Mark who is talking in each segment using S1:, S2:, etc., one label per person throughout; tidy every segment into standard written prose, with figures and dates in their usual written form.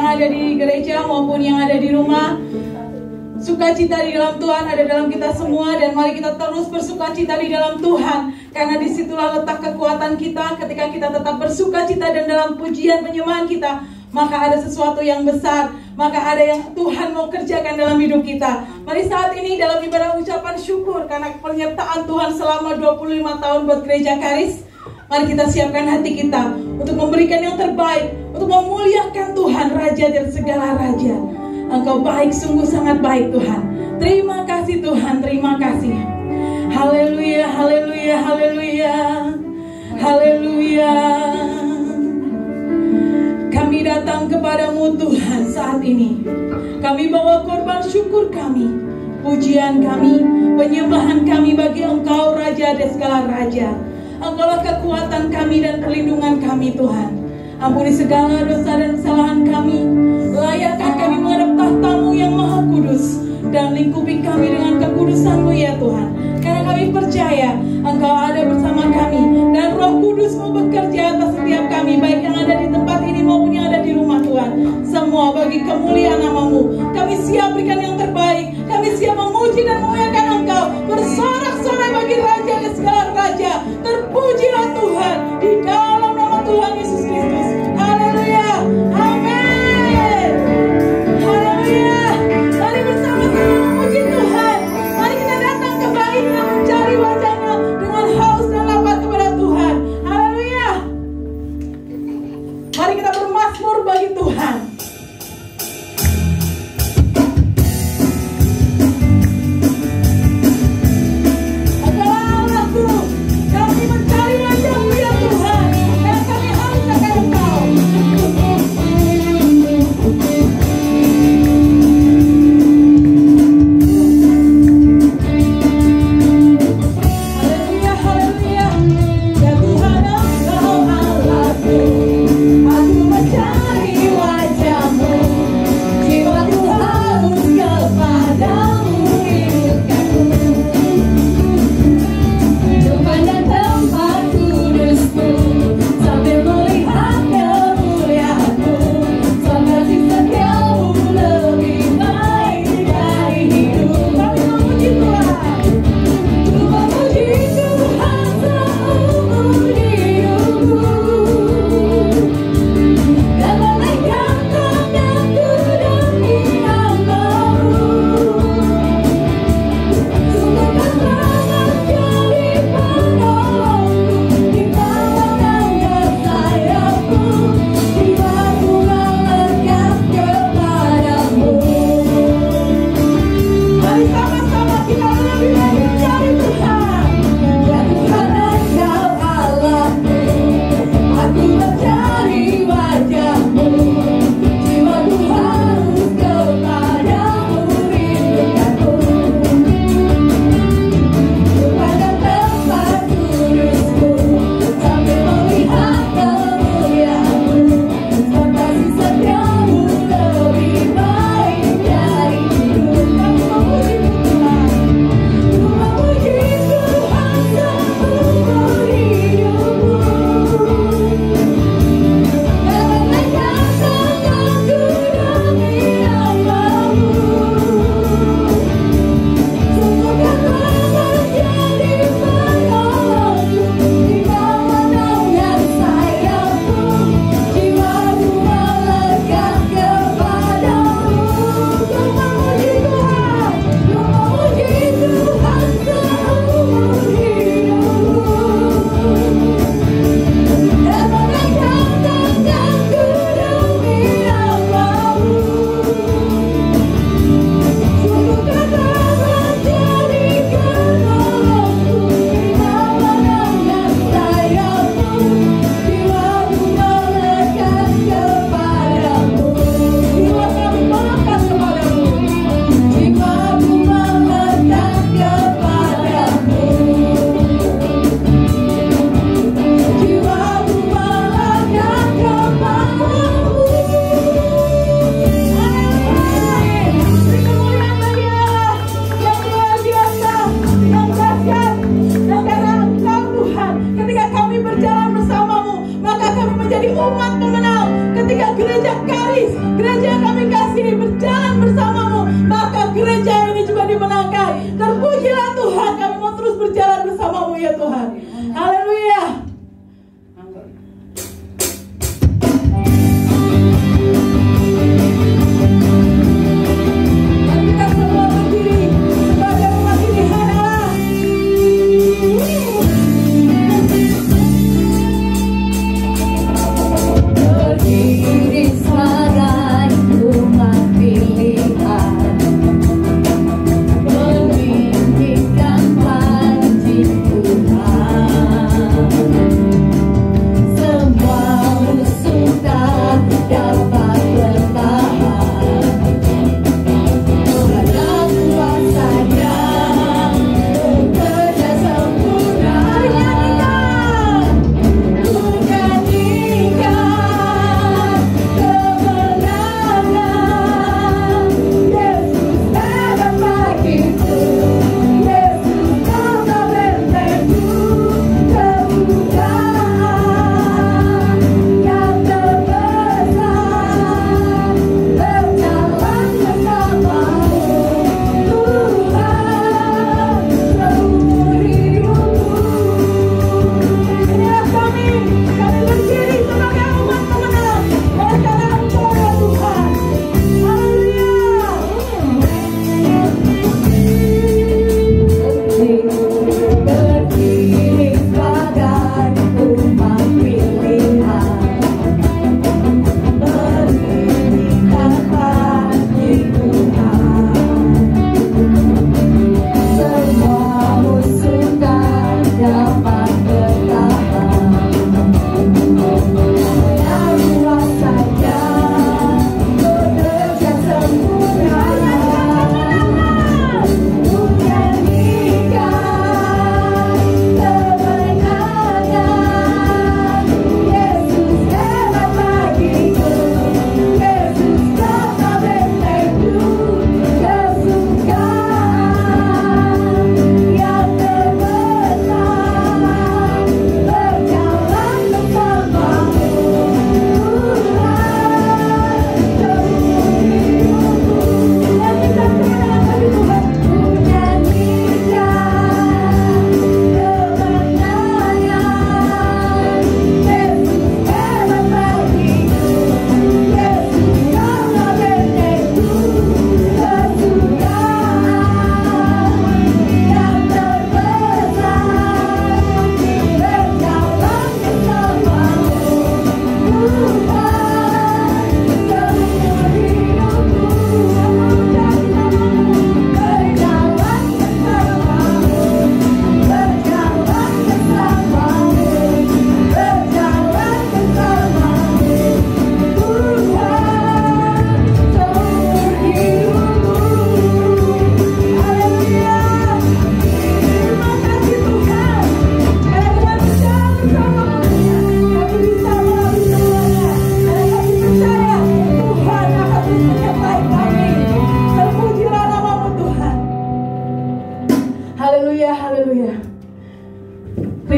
S1: yang ada di gereja maupun yang ada di rumah. Sukacita di dalam Tuhan ada dalam kita semua, dan mari kita terus bersukacita di dalam Tuhan, karena disitulah letak kekuatan kita. Ketika kita tetap bersukacita dan dalam pujian penyembahan kita, maka ada sesuatu yang besar, maka ada yang Tuhan mau kerjakan dalam hidup kita. Mari saat ini dalam ibadah ucapan syukur karena penyertaan Tuhan selama 25 tahun buat gereja Karis, mari kita siapkan hati kita untuk memberikan yang terbaik, untuk memuliakan Tuhan, Raja dari segala raja. Engkau baik, sungguh sangat baik Tuhan. Terima kasih Tuhan, terima kasih. Haleluya, haleluya, haleluya, haleluya. Kami datang kepadamu Tuhan saat ini. Kami bawa korban syukur kami, pujian kami, penyembahan kami bagi Engkau, Raja dari segala raja. Engkaulah kekuatan kami dan perlindungan kami Tuhan. Ampuni segala dosa dan kesalahan kami. Layakkan kami menghadap tahta-Mu yang maha kudus, dan lingkupi kami dengan kekudusan-Mu ya Tuhan. Karena kami percaya Engkau ada bersama kami, dan Roh Kudus mau bekerja atas setiap kami, baik yang ada di tempat ini maupun yang ada di rumah Tuhan. Semua bagi kemuliaan nama-Mu. Kami siap berikan yang terbaik. Kami siap memuji dan memuliakan Engkau. Bersorak-sorai bagi Raja ke segala raja. Terpujilah Tuhan di dalam nama Tuhan Yesus Kristus. Haleluya. Amin. Haleluya. Mari bersama-sama memuji Tuhan. Mari kita datang ke baitnya, mencari wajahnya dengan haus dan lapar kepada Tuhan. Haleluya. Mari kita bermazmur bagi Tuhan.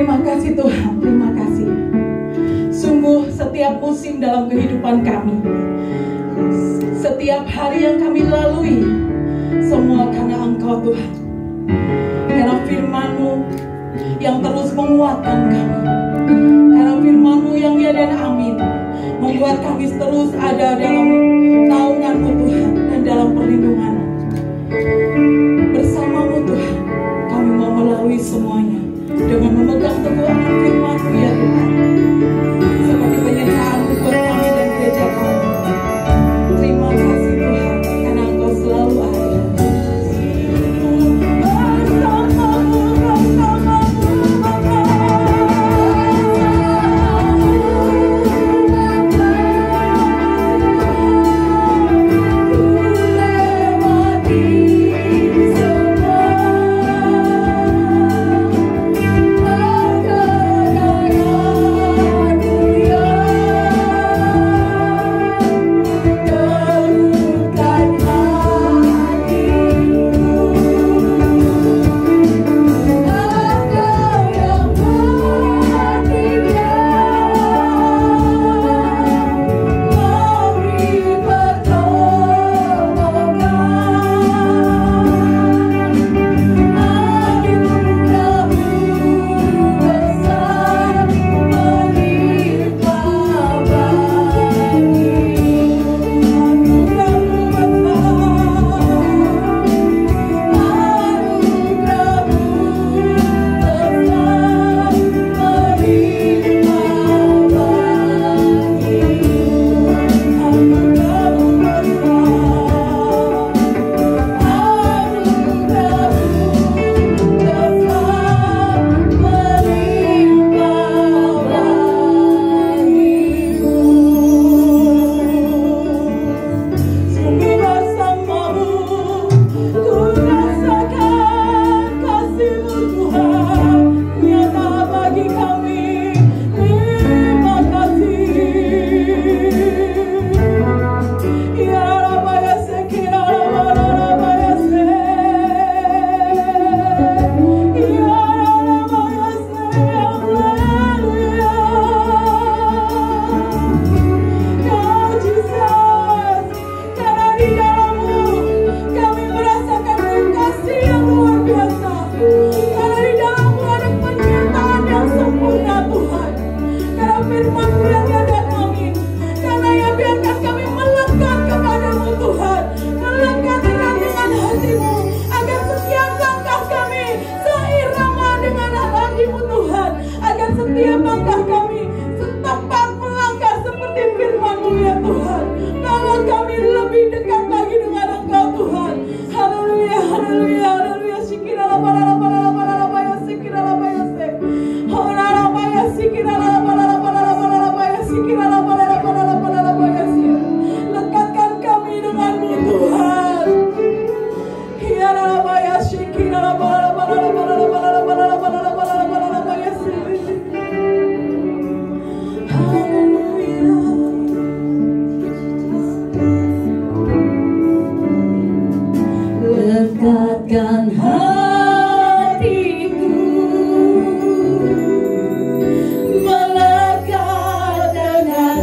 S1: Terima kasih Tuhan, terima kasih. Sungguh setiap musim dalam kehidupan kami, setiap hari yang kami lalui, semua karena Engkau Tuhan. Karena firman-Mu yang terus menguatkan kami. Karena firman-Mu yang ya dan amin, membuat kami terus ada dalam naungan-Mu Tuhan dan dalam perlindungan-Mu. Bersama-Mu Tuhan, kami mau melalui semuanya dengan memegang teguh akan firman-Mu ya Tuhan. Seperti penyertaan-Mu buat kami dan gereja kami. Terima kasih Tuhan, karena Engkau selalu ada. Dekatkan hatiku, melekat dengan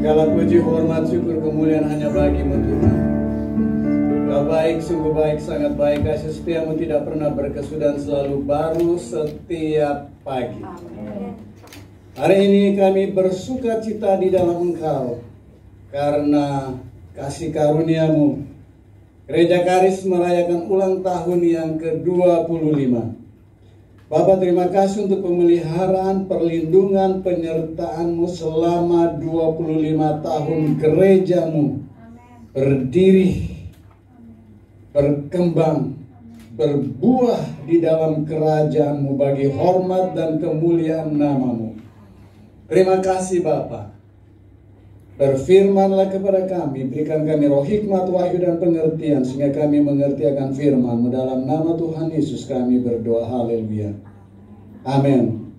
S2: Segala puji, hormat, syukur, kemuliaan hanya bagi-Mu Tuhan. Kau baik, sungguh baik, sangat baik. Kasih setia-Mu tidak pernah berkesudahan, selalu baru setiap pagi. Hari ini kami bersuka cita di dalam Engkau karena kasih karunia-Mu. Gereja Karis merayakan ulang tahun yang ke-25. Bapak, terima kasih untuk pemeliharaan, perlindungan, penyertaan-Mu selama 25 tahun gereja-Mu berdiri, berkembang, berbuah di dalam kerajaan-Mu bagi hormat dan kemuliaan nama-Mu. Terima kasih Bapak. Berfirmanlah kepada kami, berikan kami roh hikmat, wahyu dan pengertian sehingga kami mengerti akan firman-Mu. Dalam nama Tuhan Yesus kami berdoa, haleluya. Amin.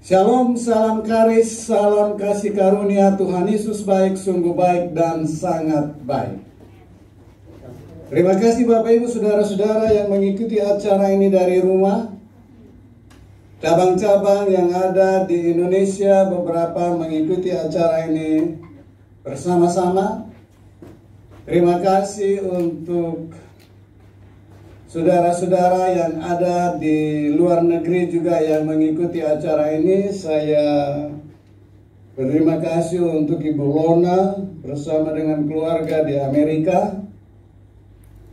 S2: Shalom, salam Karis, salam kasih karunia. Tuhan Yesus baik, sungguh baik dan sangat baik. Terima kasih Bapak Ibu Saudara-saudara yang mengikuti acara ini dari rumah. Cabang-cabang yang ada di Indonesia beberapa mengikuti acara ini bersama-sama. Terima kasih untuk saudara-saudara yang ada di luar negeri juga yang mengikuti acara ini. Saya berterima kasih untuk Ibu Lona bersama dengan keluarga di Amerika.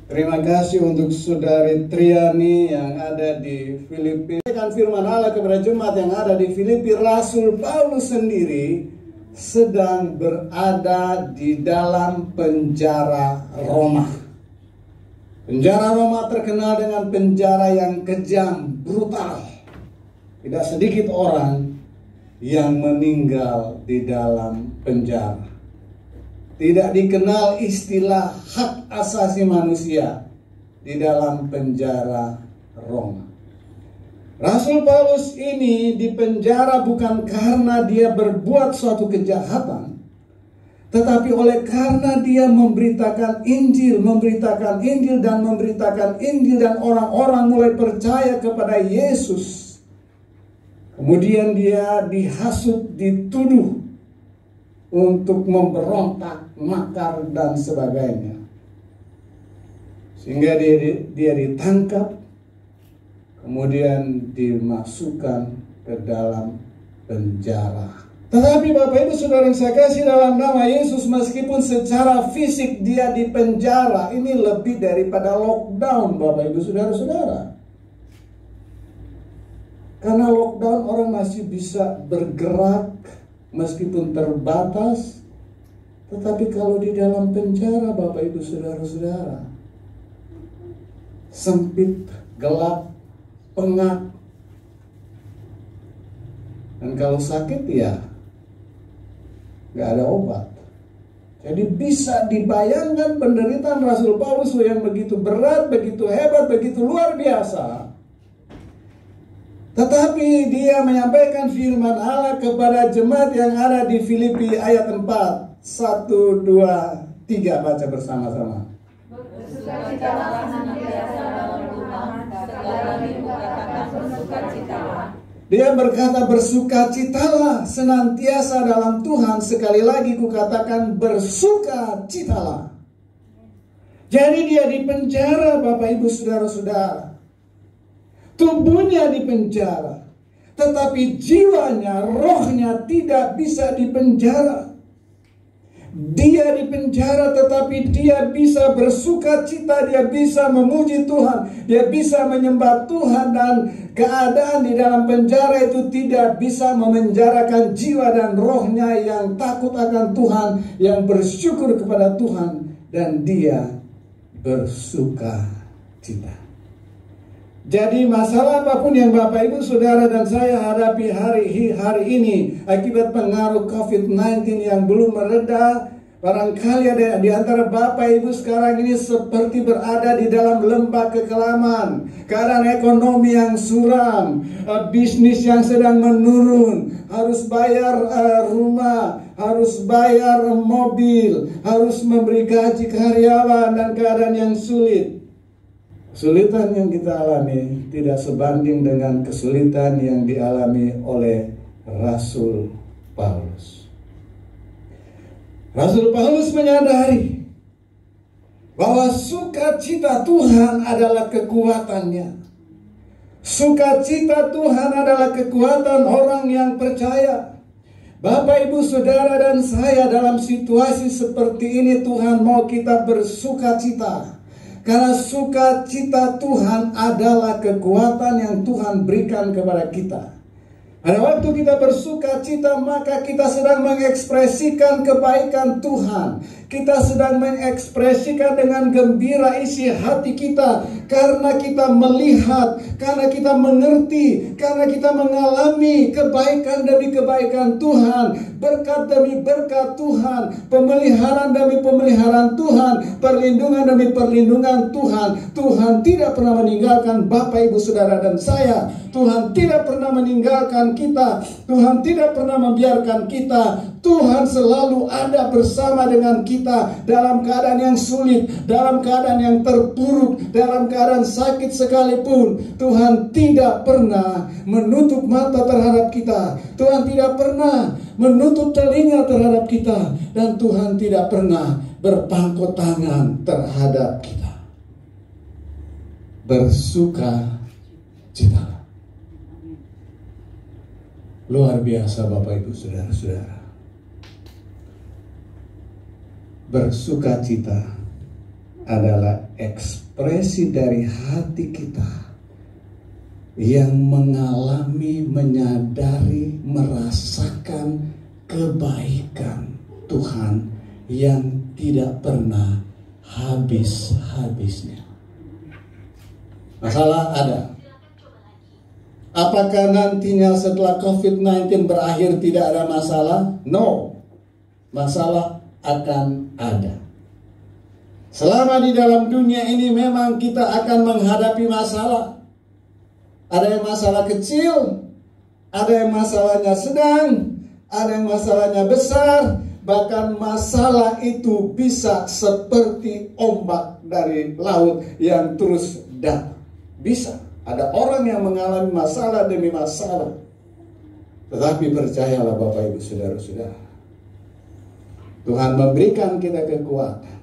S2: Terima kasih untuk Saudari Triani yang ada di Filipina. Firman Allah kepada jemaat yang ada di Filipina, Rasul Paulus sendiri sedang berada di dalam penjara Roma. Penjara Roma terkenal dengan penjara yang kejam, brutal. Tidak sedikit orang yang meninggal di dalam penjara. Tidak dikenal istilah hak asasi manusia di dalam penjara Roma. Rasul Paulus ini dipenjara bukan karena dia berbuat suatu kejahatan, tetapi oleh karena dia memberitakan Injil dan orang-orang mulai percaya kepada Yesus. Kemudian dia dihasut, dituduh untuk memberontak, makar dan sebagainya. Sehingga dia ditangkap, kemudian dimasukkan ke dalam penjara. Tetapi Bapak Ibu Saudara yang saya kasih dalam nama Yesus, meskipun secara fisik dia di penjara, ini lebih daripada lockdown Bapak Ibu Saudara-saudara. Karena lockdown orang masih bisa bergerak meskipun terbatas. Tetapi kalau di dalam penjara Bapak Ibu Saudara-saudara, sempit, gelap, pengap. Dan kalau sakit ya gak ada obat. Jadi bisa dibayangkan penderitaan Rasul Paulus yang begitu berat, begitu hebat, begitu luar biasa. Tetapi dia menyampaikan firman Allah kepada jemaat yang ada di Filipi ayat 4. 1, 2, 3 baca bersama-sama. Bersukacitalah senantiasa dalam Tuhan, segala minggu katakan bersukacitalah. Dia berkata bersukacitalah senantiasa dalam Tuhan, sekali lagi kukatakan bersukacitalah. Jadi dia di penjara Bapak Ibu Saudara-saudara. Tubuhnya di penjara, tetapi jiwanya, rohnya tidak bisa dipenjara. Dia di penjara tetapi dia bisa bersuka cita, dia bisa memuji Tuhan, dia bisa menyembah Tuhan, dan keadaan di dalam penjara itu tidak bisa memenjarakan jiwa dan rohnya yang takut akan Tuhan, yang bersyukur kepada Tuhan, dan dia bersuka cita. Jadi masalah apapun yang Bapak Ibu Saudara dan saya hadapi hari ini akibat pengaruh COVID-19 yang belum mereda, barangkali ada di antara Bapak Ibu sekarang ini seperti berada di dalam lembah kekelaman. Keadaan ekonomi yang suram, bisnis yang sedang menurun, harus bayar rumah, harus bayar mobil, harus memberi gaji karyawan, dan keadaan yang sulit. Kesulitan yang kita alami tidak sebanding dengan kesulitan yang dialami oleh Rasul Paulus. Rasul Paulus menyadari bahwa sukacita Tuhan adalah kekuatannya. Sukacita Tuhan adalah kekuatan orang yang percaya. Bapak, Ibu, Saudara, dan saya dalam situasi seperti ini Tuhan mau kita bersukacita. Karena sukacita Tuhan adalah kekuatan yang Tuhan berikan kepada kita. Pada waktu kita bersukacita, maka kita sedang mengekspresikan kebaikan Tuhan. Kita sedang mengekspresikan dengan gembira isi hati kita. Karena kita melihat, karena kita mengerti, karena kita mengalami kebaikan demi kebaikan Tuhan. Berkat demi berkat Tuhan. Pemeliharaan demi pemeliharaan Tuhan. Perlindungan demi perlindungan Tuhan. Tuhan tidak pernah meninggalkan Bapak, Ibu, Saudara, dan saya. Tuhan tidak pernah meninggalkan kita. Tuhan tidak pernah membiarkan kita. Tuhan selalu ada bersama dengan kita dalam keadaan yang sulit, dalam keadaan yang terpuruk, dalam keadaan sakit sekalipun. Tuhan tidak pernah menutup mata terhadap kita. Tuhan tidak pernah menutup telinga terhadap kita. Dan Tuhan tidak pernah berpangku tangan terhadap kita. Bersuka cita. Luar biasa Bapak, Ibu, Saudara-saudara. Bersukacita adalah ekspresi dari hati kita yang mengalami, menyadari, merasakan kebaikan Tuhan yang tidak pernah habis-habisnya. Masalah ada. Apakah nantinya setelah COVID-19 berakhir tidak ada masalah? No. Masalah akan ada. Selama di dalam dunia ini memang kita akan menghadapi masalah. Ada yang masalah kecil, ada yang masalahnya sedang, ada yang masalahnya besar. Bahkan masalah itu bisa seperti ombak dari laut yang terus datang. Bisa. Ada orang yang mengalami masalah demi masalah. Tetapi percayalah Bapak, Ibu, Saudara-saudara, Tuhan memberikan kita kekuatan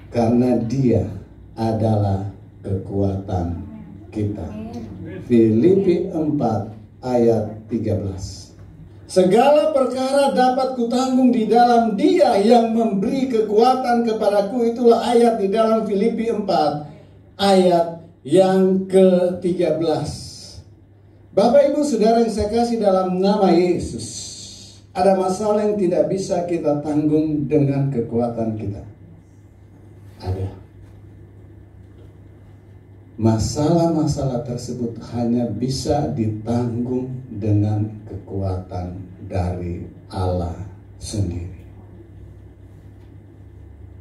S2: karena Dia adalah kekuatan kita. Filipi 4 ayat 13. Segala perkara dapat kutanggung di dalam Dia yang memberi kekuatan kepadaku. Itulah ayat di dalam Filipi 4 ayat yang ke-13. Bapak, Ibu, Saudara yang saya kasih dalam nama Yesus, ada masalah yang tidak bisa kita tanggung dengan kekuatan kita. Ada. Masalah-masalah tersebut hanya bisa ditanggung dengan kekuatan dari Allah sendiri.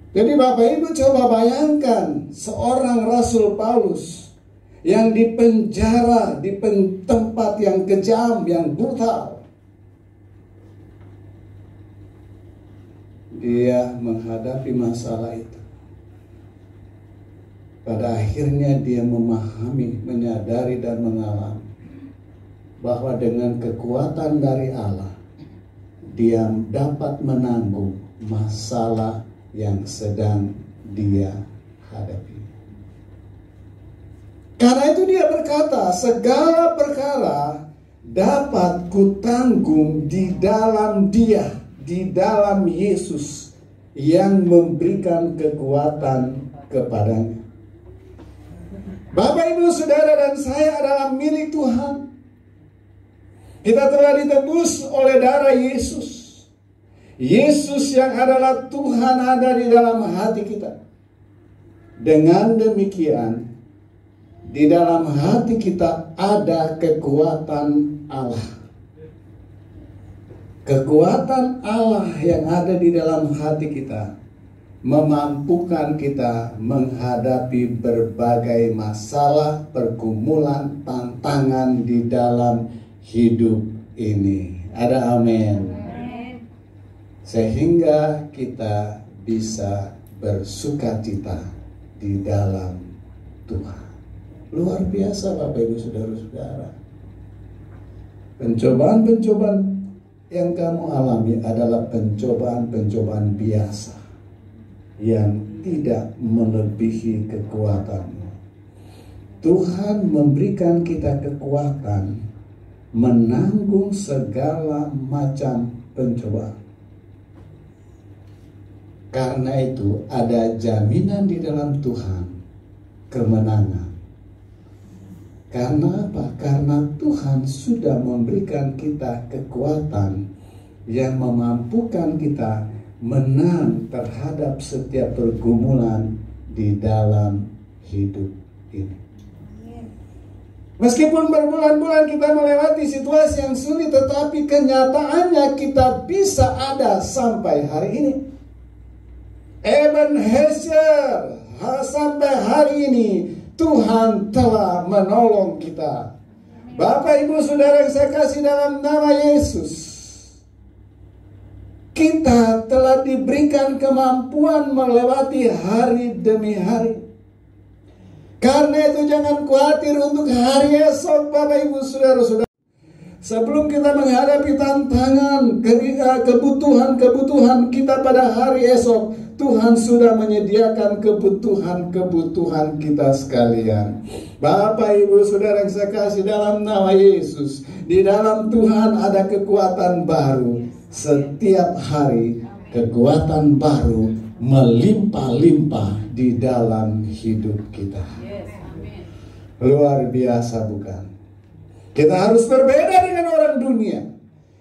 S2: Jadi Bapak, Ibu, coba bayangkan seorang Rasul Paulus yang dipenjara di tempat yang kejam, yang brutal. Dia menghadapi masalah itu. Pada akhirnya dia memahami, menyadari, dan mengalami bahwa dengan kekuatan dari Allah, dia dapat menanggung masalah yang sedang dia hadapi. Karena itu dia berkata, segala perkara dapat kutanggung di dalam Dia, di dalam Yesus yang memberikan kekuatan kepadanya. Bapak, Ibu, Saudara, dan saya adalah milik Tuhan. Kita telah ditebus oleh darah Yesus. Yesus yang adalah Tuhan ada di dalam hati kita. Dengan demikian, di dalam hati kita ada kekuatan Allah. Kekuatan Allah yang ada di dalam hati kita memampukan kita menghadapi berbagai masalah, pergumulan, tantangan di dalam hidup ini. Ada amin. Sehingga kita bisa bersukacita di dalam Tuhan. Luar biasa Bapak, Ibu, Saudara-saudara. Pencobaan-pencobaan yang kamu alami adalah pencobaan-pencobaan biasa yang tidak melebihi kekuatanmu. Tuhan memberikan kita kekuatan menanggung segala macam pencobaan. Karena itu ada jaminan di dalam Tuhan kemenangan. Karena apa? Karena Tuhan sudah memberikan kita kekuatan yang memampukan kita menang terhadap setiap pergumulan di dalam hidup ini. Meskipun berbulan-bulan kita melewati situasi yang sulit, tetapi kenyataannya kita bisa ada sampai hari ini. Ebenezer, sampai hari ini Tuhan telah menolong kita. Bapak, Ibu, Saudara yang saya kasih dalam nama Yesus, kita telah diberikan kemampuan melewati hari demi hari. Karena itu jangan khawatir untuk hari esok, Bapak, Ibu, Saudara-saudara. Sebelum kita menghadapi tantangan, kebutuhan kita pada hari esok, Tuhan sudah menyediakan kebutuhan kita sekalian. Bapak, Ibu, Saudara yang saya kasih dalam nama Yesus, di dalam Tuhan ada kekuatan baru. Setiap hari kekuatan baru melimpah-limpah di dalam hidup kita. Luar biasa, bukan? Kita harus berbeda dengan orang dunia.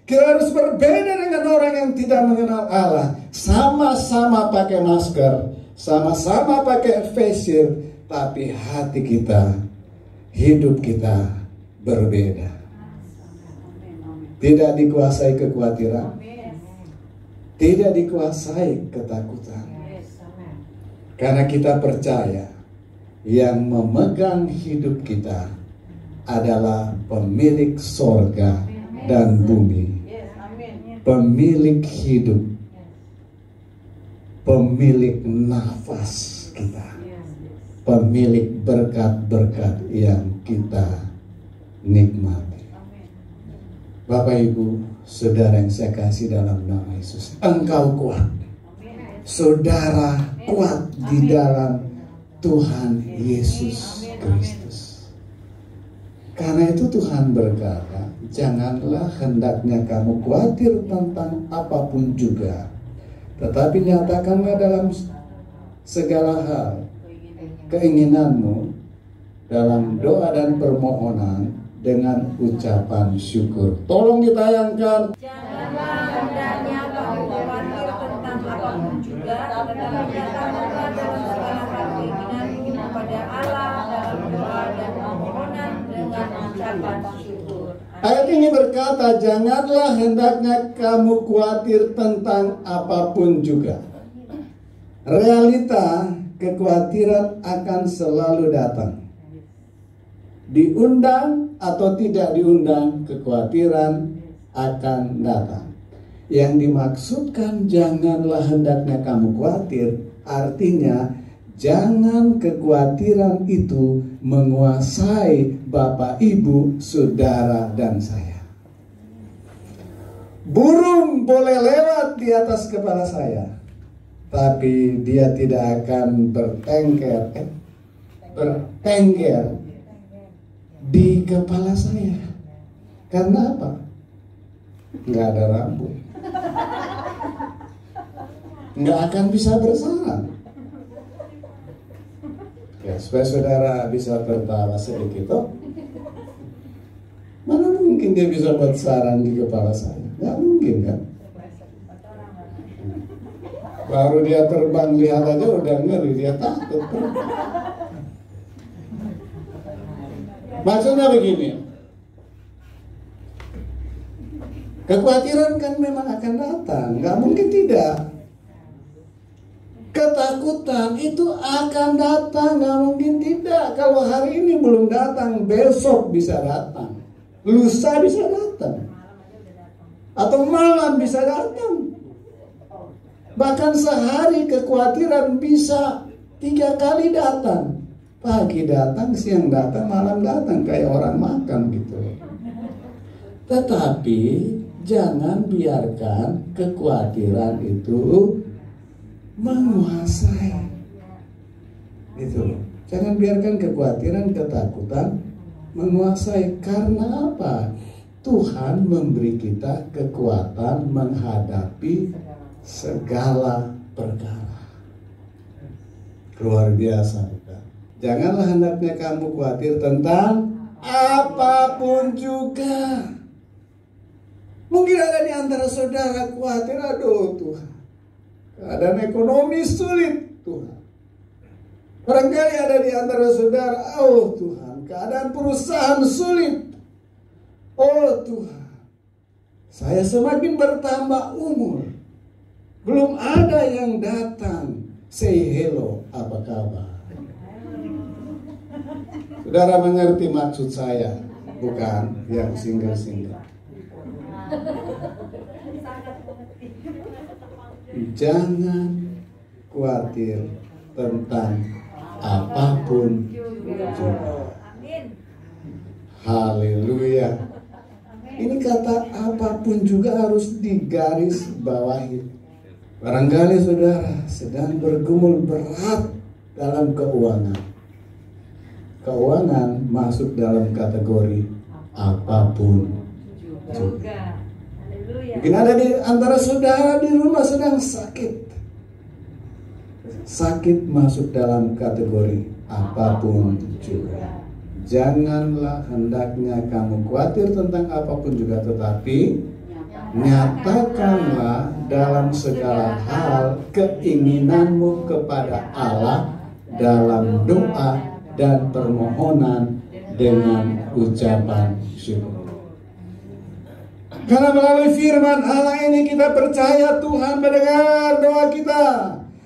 S2: Kita harus berbeda dengan orang yang tidak mengenal Allah. Sama-sama pakai masker, sama-sama pakai face shield, tapi hati kita, hidup kita berbeda. Tidak dikuasai kekhawatiran, tidak dikuasai ketakutan. Karena kita percaya yang memegang hidup kita adalah pemilik sorga dan bumi, pemilik hidup, pemilik nafas kita, pemilik berkat-berkat yang kita nikmati. Bapak, Ibu, Saudara yang saya kasih dalam nama Yesus, engkau kuat. Saudara kuat di dalam Tuhan Yesus Kristus. Karena itu Tuhan berkata, janganlah hendaknya kamu khawatir tentang apapun juga, tetapi nyatakanlah dalam segala hal keinginanmu dalam doa dan permohonan dengan ucapan syukur. Tolong ditayangkan.
S3: Janganlah hendaknya kamu khawatir tentang apapun juga, tetapi nyatakanlah dalam segala hal keinginanmu kepada Allah dalam doa dan permohonan dengan ucapan syukur.
S2: Ayat ini berkata, janganlah hendaknya kamu khawatir tentang apapun juga. Realita kekhawatiran akan selalu datang. Diundang atau tidak diundang, kekhawatiran akan datang. Yang dimaksudkan janganlah hendaknya kamu khawatir, artinya jangan kekhawatiran itu menguasai Bapak, Ibu, Saudara, dan saya. Burung boleh lewat di atas kepala saya, tapi dia tidak akan bertengger di kepala saya. Karena apa? Nggak ada rambut, nggak akan bisa bersarang. Ya, supaya saudara bisa tertawa sedikit, oh, mana mungkin dia bisa buat sarang di kepala saya? Nggak mungkin, kan? Baru dia terbang lihat aja udah ngeri, dia takut. Maksudnya begini, kekhawatiran kan memang akan datang, nggak mungkin tidak. Ketakutan itu akan datang, nggak mungkin tidak. Kalau hari ini belum datang, besok bisa datang, lusa bisa datang, atau malam bisa datang. Bahkan sehari kekhawatiran bisa 3 kali datang. Pagi datang, siang datang, malam datang, kayak orang makan gitu. Tetapi jangan biarkan kekhawatiran itu menguasai. Itu. Jangan biarkan kekhawatiran, ketakutan menguasai. Karena apa? Tuhan memberi kita kekuatan menghadapi segala perkara. Luar biasa, bukan? Janganlah hendaknya kamu khawatir tentang apapun juga. Mungkin ada di antara saudara khawatir, aduh Tuhan, keadaan ekonomi sulit Tuhan. Barangkali ada di antara saudara, oh Tuhan, keadaan perusahaan sulit. Oh Tuhan, saya semakin bertambah umur, belum ada yang datang say hello, apa kabar? Saudara mengerti maksud saya, bukan yang single-single. Jangan khawatir tentang apapun juga. Haleluya. Ini kata apapun juga harus digaris bawahi. Barangkali saudara sedang bergumul berat dalam keuangan. Keuangan masuk dalam kategori apapun juga. Mungkin ada di antara saudara di rumah sedang sakit. Sakit masuk dalam kategori apapun juga. Janganlah hendaknya kamu khawatir tentang apapun juga, tetapi nyatakanlah dalam segala hal keinginanmu kepada Allah dalam doa dan permohonan dengan ucapan syukur. Karena melalui firman Allah ini kita percaya Tuhan mendengar doa kita.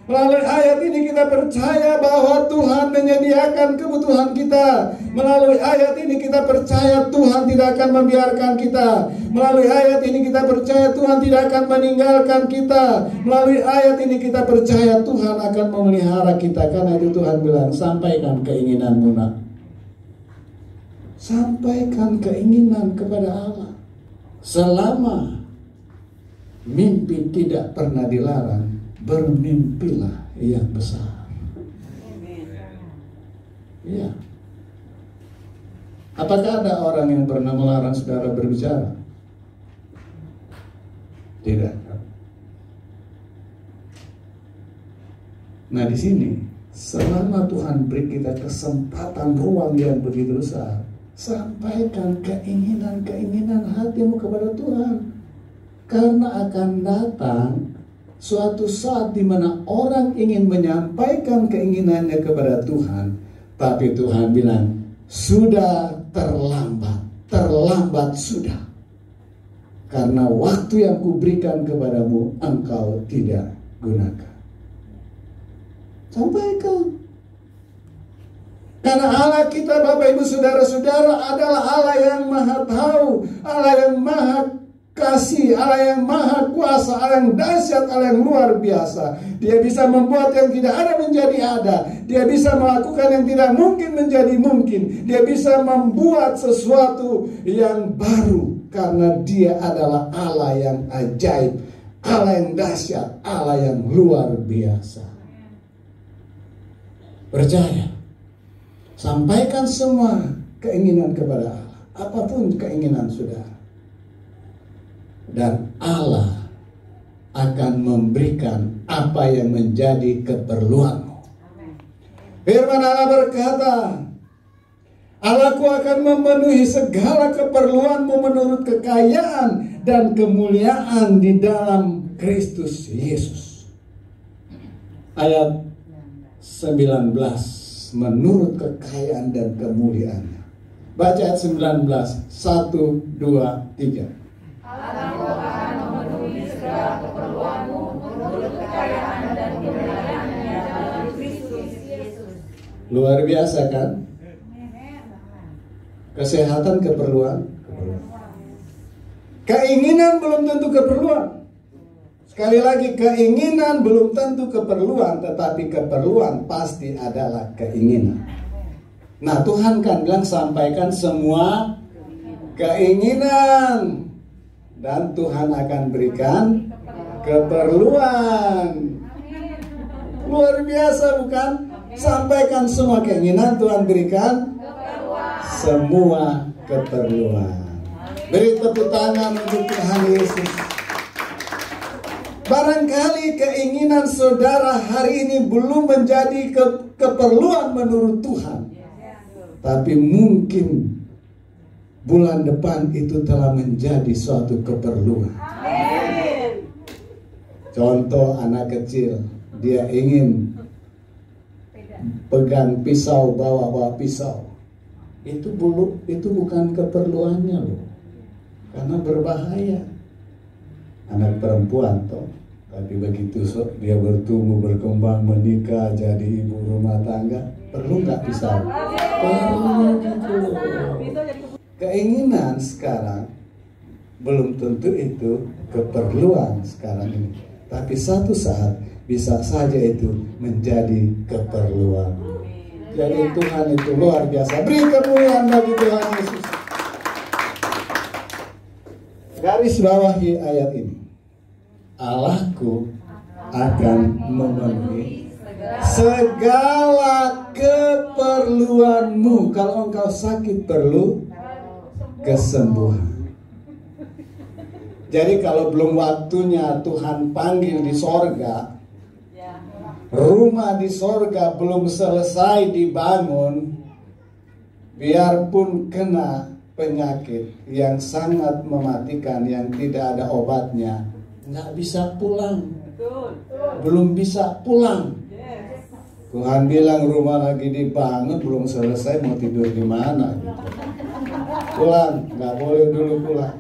S2: Melalui ayat ini kita percaya bahwa Tuhan menyediakan kebutuhan kita. Melalui ayat ini kita percaya Tuhan tidak akan membiarkan kita. Melalui ayat ini kita percaya Tuhan tidak akan meninggalkan kita. Melalui ayat ini kita percaya Tuhan akan memelihara kita. Karena itu Tuhan bilang, sampaikan keinginanmu nak. Sampaikan keinginan kepada Allah. Selama mimpi tidak pernah dilarang, bermimpilah yang besar. Iya. Apakah ada orang yang pernah melarang saudara berbicara? Tidak. Nah di sini, selama Tuhan beri kita kesempatan ruang yang begitu besar, sampaikan keinginan-keinginan hatimu kepada Tuhan. Karena akan datang suatu saat di mana orang ingin menyampaikan keinginannya kepada Tuhan, tapi Tuhan bilang, sudah terlambat sudah. Karena waktu yang kuberikan kepadamu, engkau tidak gunakan. Sampaikan. Karena Allah kita, Bapak Ibu Saudara-saudara, adalah Allah yang maha tahu, Allah yang maha kasih, Allah yang maha kuasa, Allah yang dahsyat, Allah yang luar biasa. Dia bisa membuat yang tidak ada menjadi ada. Dia bisa melakukan yang tidak mungkin menjadi mungkin. Dia bisa membuat sesuatu yang baru. Karena dia adalah Allah yang ajaib, Allah yang dahsyat, Allah yang luar biasa. Percaya. Sampaikan semua keinginan kepada Allah, apapun keinginan saudara. Dan Allah akan memberikan apa yang menjadi keperluanmu. Firman Allah berkata, Allahku akan memenuhi segala keperluanmu menurut kekayaan dan kemuliaan di dalam Kristus Yesus. Ayat 19, menurut kekayaan dan kemuliaannya. Baca ayat 19, 1, 2, 3.
S3: Allahku akan memenuhi segala keperluanmu menurut kekayaan dan kemuliaannya dalam Kristus Yesus.
S2: Luar biasa kan? Kesehatan keperluan. Keinginan belum tentu keperluan. Sekali lagi, keinginan belum tentu keperluan, tetapi keperluan pasti adalah keinginan. Nah, Tuhan kan bilang sampaikan semua keinginan. dan Tuhan akan berikan keperluan. Luar biasa bukan? Sampaikan semua keinginan, Tuhan berikan semua keperluan. Beri tepuk tangan untuk Tuhan Yesus. Barangkali keinginan saudara hari ini belum menjadi keperluan menurut Tuhan, tapi mungkin bulan depan itu telah menjadi suatu keperluan. Contoh anak kecil, dia ingin pegang pisau, bawa pisau. Itu bukan keperluannya loh, karena berbahaya. Anak perempuan toh, tapi begitu dia bertumbuh, berkembang, menikah, jadi ibu rumah tangga, perlu nggak pisau? Perlu gitu loh. Keinginan sekarang belum tentu itu keperluan sekarang ini, tapi satu saat bisa saja itu menjadi keperluan. Jadi Tuhan itu luar biasa. Beri kemuliaan bagi Tuhan Yesus. Garis bawahi ayat ini. Allahku akan memenuhi segala keperluanmu. Kalau engkau sakit perlu kesembuhan. Jadi kalau belum waktunya Tuhan panggil di sorga, rumah di sorga belum selesai dibangun, biarpun kena penyakit yang sangat mematikan, yang tidak ada obatnya, nggak bisa pulang, belum bisa pulang. Tuhan bilang rumah lagi dibangun belum selesai, mau tidur di mana? Gitu. Pulang, nggak boleh dulu pulang.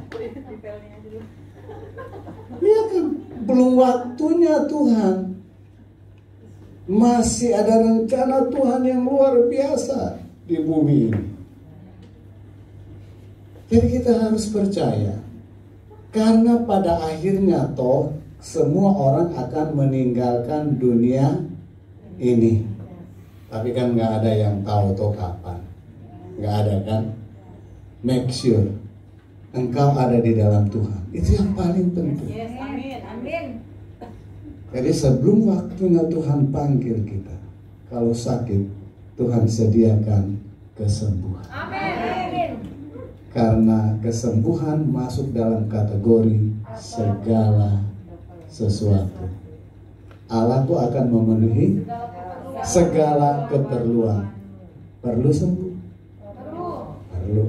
S2: Ya kan, belum waktunya Tuhan. Masih ada rencana Tuhan yang luar biasa di bumi ini. Jadi kita harus percaya, karena pada akhirnya toh semua orang akan meninggalkan dunia ini. Tapi kan nggak ada yang tahu toh kapan. Nggak ada kan? Make sure engkau ada di dalam Tuhan. Itu yang paling penting.
S3: Amin.
S2: Jadi sebelum waktunya Tuhan panggil kita, kalau sakit Tuhan sediakan kesembuhan.
S3: Amin.
S2: Karena kesembuhan masuk dalam kategori segala sesuatu. Allah tuh akan memenuhi segala keperluan. Perlu sembuh? Perlu.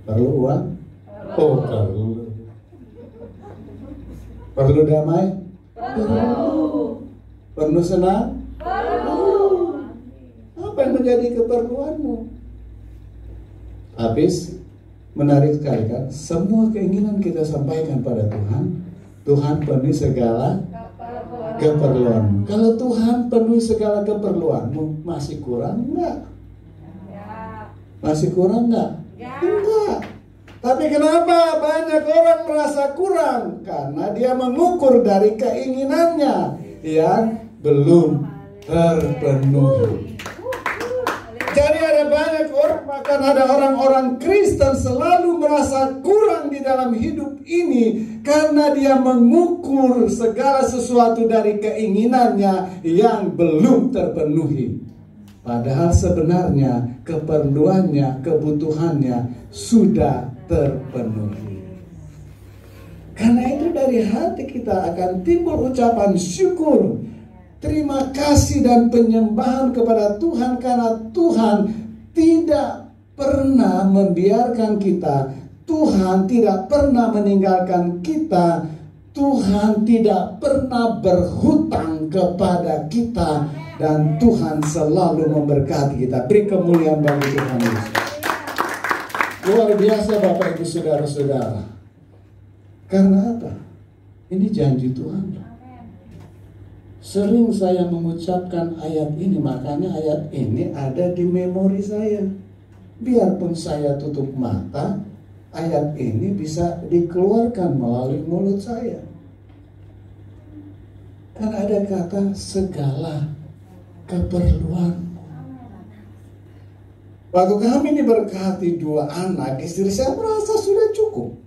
S2: Perlu uang? Oh, perlu. Perlu damai? Perlu. Perlu senang? Perlu. Apa yang menjadi keperluanmu? Habis, menarik sekali kan? Semua keinginan kita sampaikan pada Tuhan, Tuhan penuhi segala keperluanmu. Kalau Tuhan penuhi segala keperluanmu, masih kurang enggak? Masih kurang enggak? Enggak. Tapi kenapa banyak orang merasa kurang? Karena dia mengukur dari keinginannya yang belum terpenuhi. Jadi ada banyak orang, bahkan ada orang-orang Kristen selalu merasa kurang di dalam hidup ini karena dia mengukur segala sesuatu dari keinginannya yang belum terpenuhi. Padahal sebenarnya keperluannya, kebutuhannya sudah terpenuhi. Karena itu dari hati kita akan timbul ucapan syukur, terima kasih dan penyembahan kepada Tuhan, karena Tuhan tidak pernah membiarkan kita, Tuhan tidak pernah meninggalkan kita, Tuhan tidak pernah berhutang kepada kita, dan Tuhan selalu memberkati kita. Beri kemuliaan bagi Tuhan Yesus. Luar biasa Bapak Ibu Saudara-saudara. Karena apa? Ini janji Tuhan. Sering saya mengucapkan ayat ini, makanya ayat ini ada di memori saya. Biarpun saya tutup mata, ayat ini bisa dikeluarkan melalui mulut saya. Kan ada kata segala keperluan. Waktu kami diberkati 2 anak, istri saya merasa sudah cukup.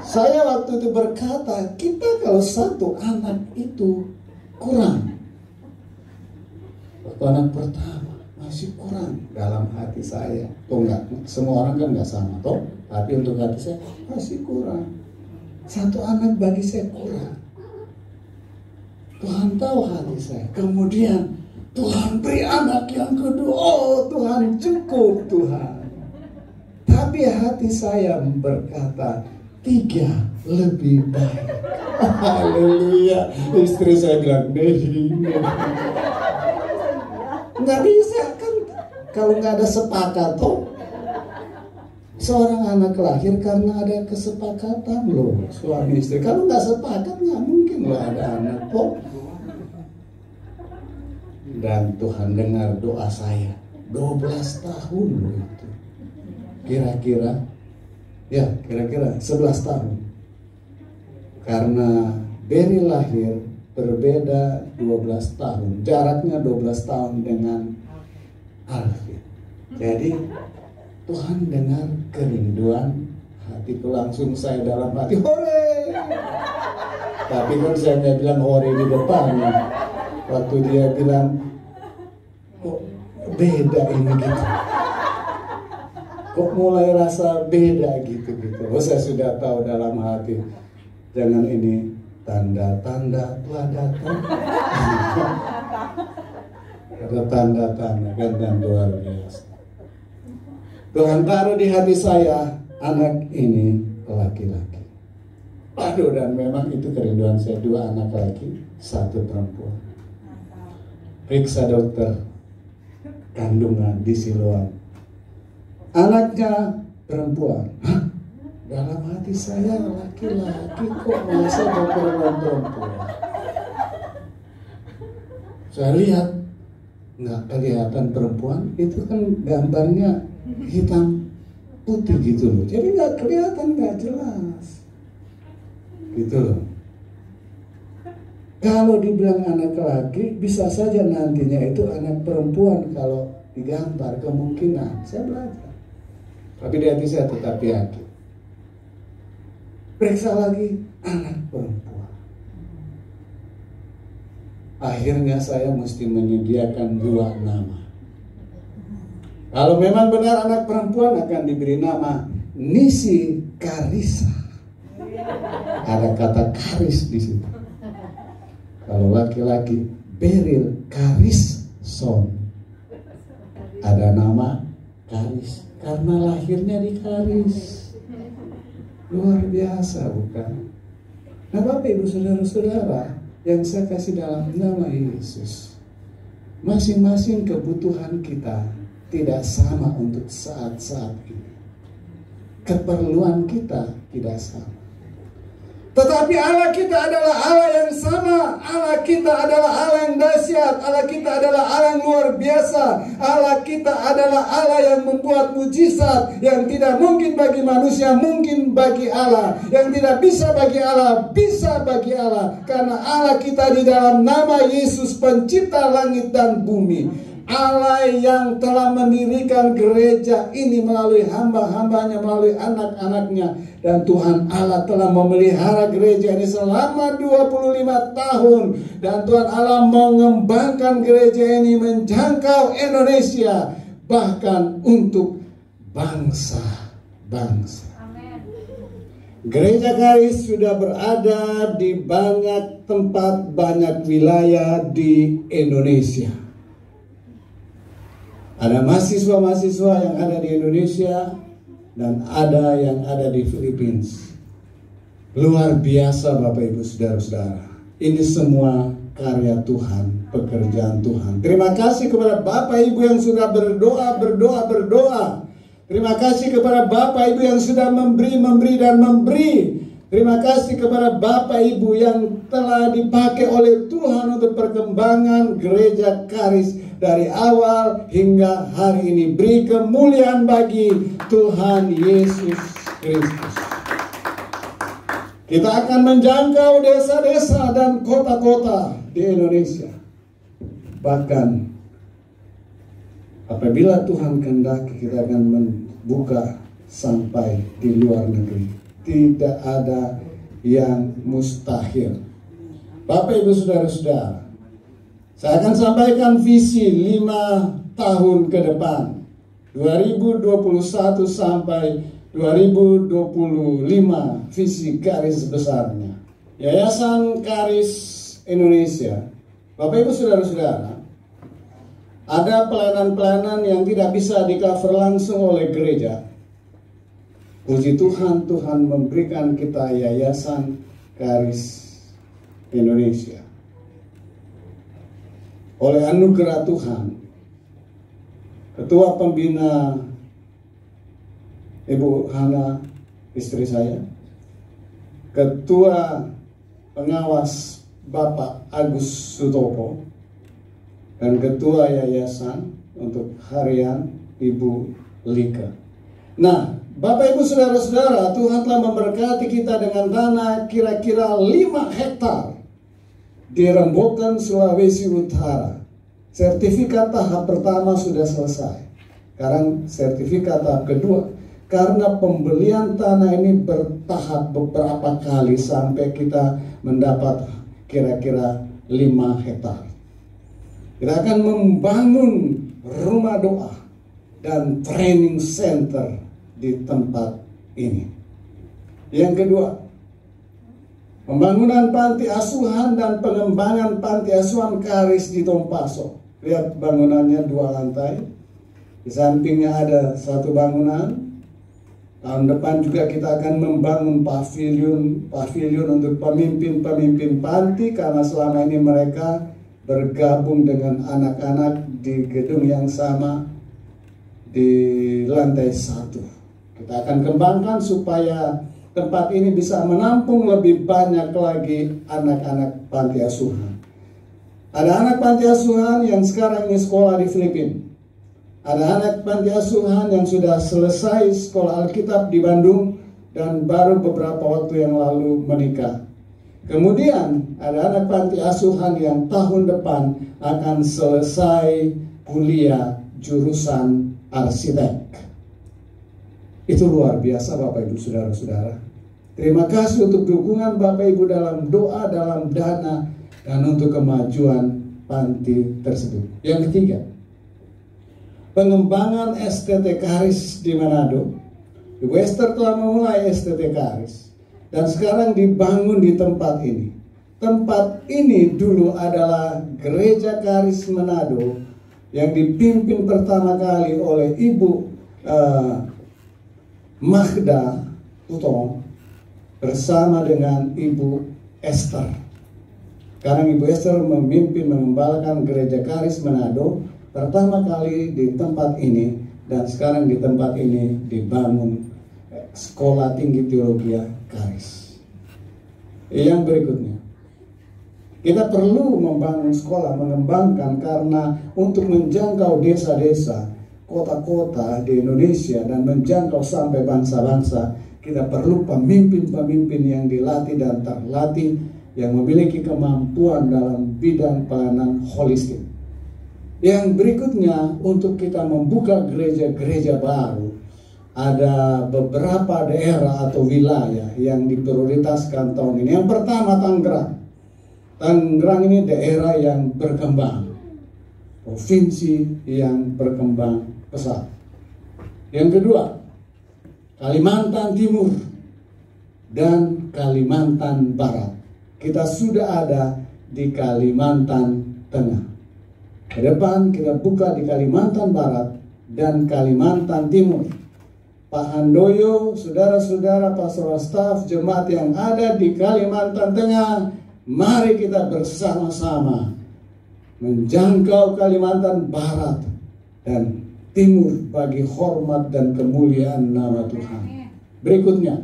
S2: Saya waktu itu berkata, kita kalau satu anak itu kurang. Waktu anak pertama masih kurang dalam hati saya. Toh enggak, semua orang kan enggak sama toh. Tapi untuk hati saya masih kurang. Satu anak bagi saya kurang. Tuhan tahu hati saya. Kemudian Tuhan beri anak yang kedua. Oh Tuhan, cukup Tuhan. Tapi hati saya berkata 3 lebih baik. Haleluya. Istri saya bilang, Dedi. Nggak bisa kan kalau nggak ada sepakat toh. Seorang anak lahir karena ada kesepakatan loh, suami istri. Kalau nggak sepakat nggak mungkin loh ada anak kok. Dan Tuhan dengar doa saya 12 tahun loh itu. Kira-kira 11 tahun. Karena Berry lahir berbeda 12 tahun. Jaraknya 12 tahun dengan Alvin. Jadi Tuhan dengar kerinduan hatiku, langsung saya dalam hati hore. Tapi kan saya nggak bilang hore di depannya. Waktu dia bilang kok beda ini gitu, kok mulai rasa beda gitu. Oh saya sudah tahu dalam hati, jangan ini tanda-tanda telah datang. Ada tanda-tanda kan, dan luar biasa. Tuhan taruh di hati saya anak ini laki-laki. Aduh, dan memang itu kerinduan saya, 2 anak laki, 1 perempuan. Periksa dokter kandungan di Siloam, anaknya perempuan. Hah? Dalam hati saya laki-laki, kok masa dokter perempuan? Saya lihat nggak kelihatan perempuan, itu kan gambarnya hitam putih gitu loh, jadi nggak kelihatan, nggak jelas gitu loh. Kalau dibilang anak laki, bisa saja nantinya itu anak perempuan kalau digambar, kemungkinan. Saya belajar, tapi di hati saya tetap yakin. Periksa lagi, anak perempuan. Akhirnya saya mesti menyediakan 2 nama. Kalau memang benar anak perempuan, akan diberi nama Nisi Karisa. Ada kata karis di situ. Kalau laki-laki, Beril Karisson. Ada nama Karis karena lahirnya di Karis. Luar biasa bukan? Nah Bapak Ibu Saudara-saudara yang saya kasih dalam nama Yesus, masing-masing kebutuhan kita tidak sama untuk saat-saat ini. Keperluan kita tidak sama. Tetapi Allah kita adalah Allah yang sama. Allah kita adalah Allah yang dahsyat. Allah kita adalah Allah yang luar biasa. Allah kita adalah Allah yang membuat mujizat. Yang tidak mungkin bagi manusia, mungkin bagi Allah. Yang tidak bisa bagi Allah, bisa bagi Allah. Karena Allah kita di dalam nama Yesus, pencipta langit dan bumi. Allah yang telah mendirikan gereja ini melalui hamba-hambanya, melalui anak-anaknya. Dan Tuhan Allah telah memelihara gereja ini selama 25 tahun. Dan Tuhan Allah mengembangkan gereja ini menjangkau Indonesia, bahkan untuk bangsa-bangsa. Gereja Karis sudah berada di banyak tempat, banyak wilayah di Indonesia. Ada mahasiswa-mahasiswa yang ada di Indonesia dan ada yang ada di Filipina. Luar biasa Bapak Ibu Saudara-saudara. Ini semua karya Tuhan, pekerjaan Tuhan. Terima kasih kepada Bapak Ibu yang sudah berdoa. Terima kasih kepada Bapak Ibu yang sudah memberi dan memberi. Terima kasih kepada Bapak Ibu yang telah dipakai oleh Tuhan untuk perkembangan gereja Karis dari awal hingga hari ini. Beri kemuliaan bagi Tuhan Yesus Kristus. Kita akan menjangkau desa-desa dan kota-kota di Indonesia. Bahkan apabila Tuhan kehendaki, kita akan membuka sampai di luar negeri. tidak ada yang mustahil. Bapak Ibu Saudara-saudara, saya akan sampaikan visi 5 tahun ke depan, 2021 sampai 2025, visi garis besarnya. Yayasan Karis Indonesia, Bapak Ibu Saudara-saudara, ada pelayanan-pelayanan yang tidak bisa di-cover langsung oleh gereja. Puji Tuhan, Tuhan memberikan kita Yayasan Karis Indonesia. Oleh anugerah Tuhan, Ketua Pembina Ibu Hana, istri saya, Ketua Pengawas Bapak Agus Sutopo, dan Ketua Yayasan untuk harian Ibu Lika. Nah, Bapak Ibu Saudara-saudara, Tuhan telah memberkati kita dengan tanah kira-kira 5 hektar di Rembokan, Sulawesi Utara. Sertifikat tahap pertama sudah selesai. Sekarang sertifikat tahap kedua. Karena pembelian tanah ini bertahap beberapa kali sampai kita mendapat kira-kira 5 hektar. Kita akan membangun rumah doa dan training center di tempat ini. Yang kedua, pembangunan panti asuhan dan pengembangan panti asuhan Karis di Tompaso. Lihat bangunannya 2 lantai. Di sampingnya ada 1 bangunan. Tahun depan juga kita akan membangun pavilion untuk pemimpin-pemimpin panti, karena selama ini mereka bergabung dengan anak-anak di gedung yang sama di lantai 1. Kita akan kembangkan supaya tempat ini bisa menampung lebih banyak lagi anak-anak panti asuhan. Ada anak panti asuhan yang sekarang ini sekolah di Filipina. Ada anak panti asuhan yang sudah selesai sekolah Alkitab di Bandung dan baru beberapa waktu yang lalu menikah. Kemudian ada anak panti asuhan yang tahun depan akan selesai kuliah jurusan arsitek. Itu luar biasa Bapak Ibu Saudara-saudara. Terima kasih untuk dukungan Bapak Ibu dalam doa, dalam dana, dan untuk kemajuan panti tersebut. Yang ketiga, pengembangan STT Karis di Manado. Ibu Esther telah memulai STT Karis dan sekarang dibangun di tempat ini. Tempat ini dulu adalah Gereja Karis Manado yang dipimpin pertama kali oleh Ibu Magda Utong bersama dengan Ibu Esther. Sekarang Ibu Esther memimpin mengembalakan Gereja Karis Manado pertama kali di tempat ini, dan sekarang di tempat ini dibangun Sekolah Tinggi Teologi Karis. Yang berikutnya, kita perlu membangun sekolah, mengembangkan, karena untuk menjangkau desa-desa, kota-kota di Indonesia dan menjangkau sampai bangsa-bangsa, kita perlu pemimpin-pemimpin yang dilatih dan terlatih, yang memiliki kemampuan dalam bidang pelayanan holistik. Yang berikutnya, untuk kita membuka gereja-gereja baru, ada beberapa daerah atau wilayah yang diprioritaskan tahun ini. Yang pertama, Tangerang. Tangerang ini daerah yang berkembang, provinsi yang berkembang pesat. Yang kedua, Kalimantan Timur dan Kalimantan Barat. Kita sudah ada di Kalimantan Tengah. Ke depan kita buka di Kalimantan Barat dan Kalimantan Timur. Pak Handoyo, saudara-saudara, pastoral staff, jemaat yang ada di Kalimantan Tengah, mari kita bersama-sama menjangkau Kalimantan Barat dan Timur bagi hormat dan kemuliaan nama Tuhan. Berikutnya,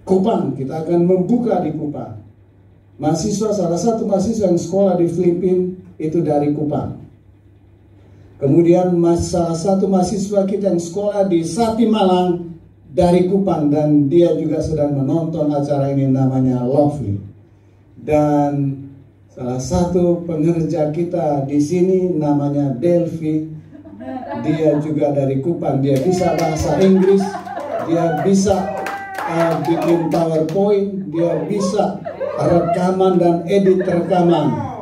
S2: Kupang, kita akan membuka di Kupang. Salah satu mahasiswa yang sekolah di Filipina itu dari Kupang. Kemudian salah satu mahasiswa kita yang sekolah di Sati Malang dari Kupang, dan dia juga sedang menonton acara ini, namanya Lovely. Dan salah satu pengerja kita di sini namanya Delvi dia juga dari Kupang, dia bisa bahasa Inggris, dia bisa bikin PowerPoint, dia bisa rekaman dan edit rekaman.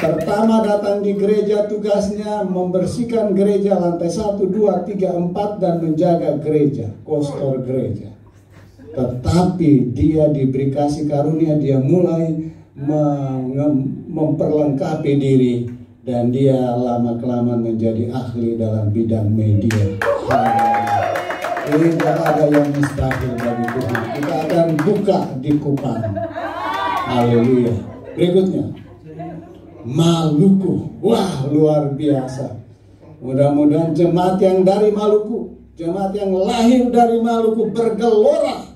S2: Pertama datang di gereja, tugasnya membersihkan gereja lantai 1, 2, 3, 4 dan menjaga gereja, kostor gereja. Tetapi dia diberi kasih karunia, dia mulai memperlengkapi diri dan dia lama-kelamaan menjadi ahli dalam bidang media. Tidak ada yang mustahil bagi Tuhan. Kita akan buka di Kupang. Haleluya. Berikutnya, Maluku. Wah, luar biasa. Mudah-mudahan jemaat yang dari Maluku, jemaat yang lahir dari Maluku bergelora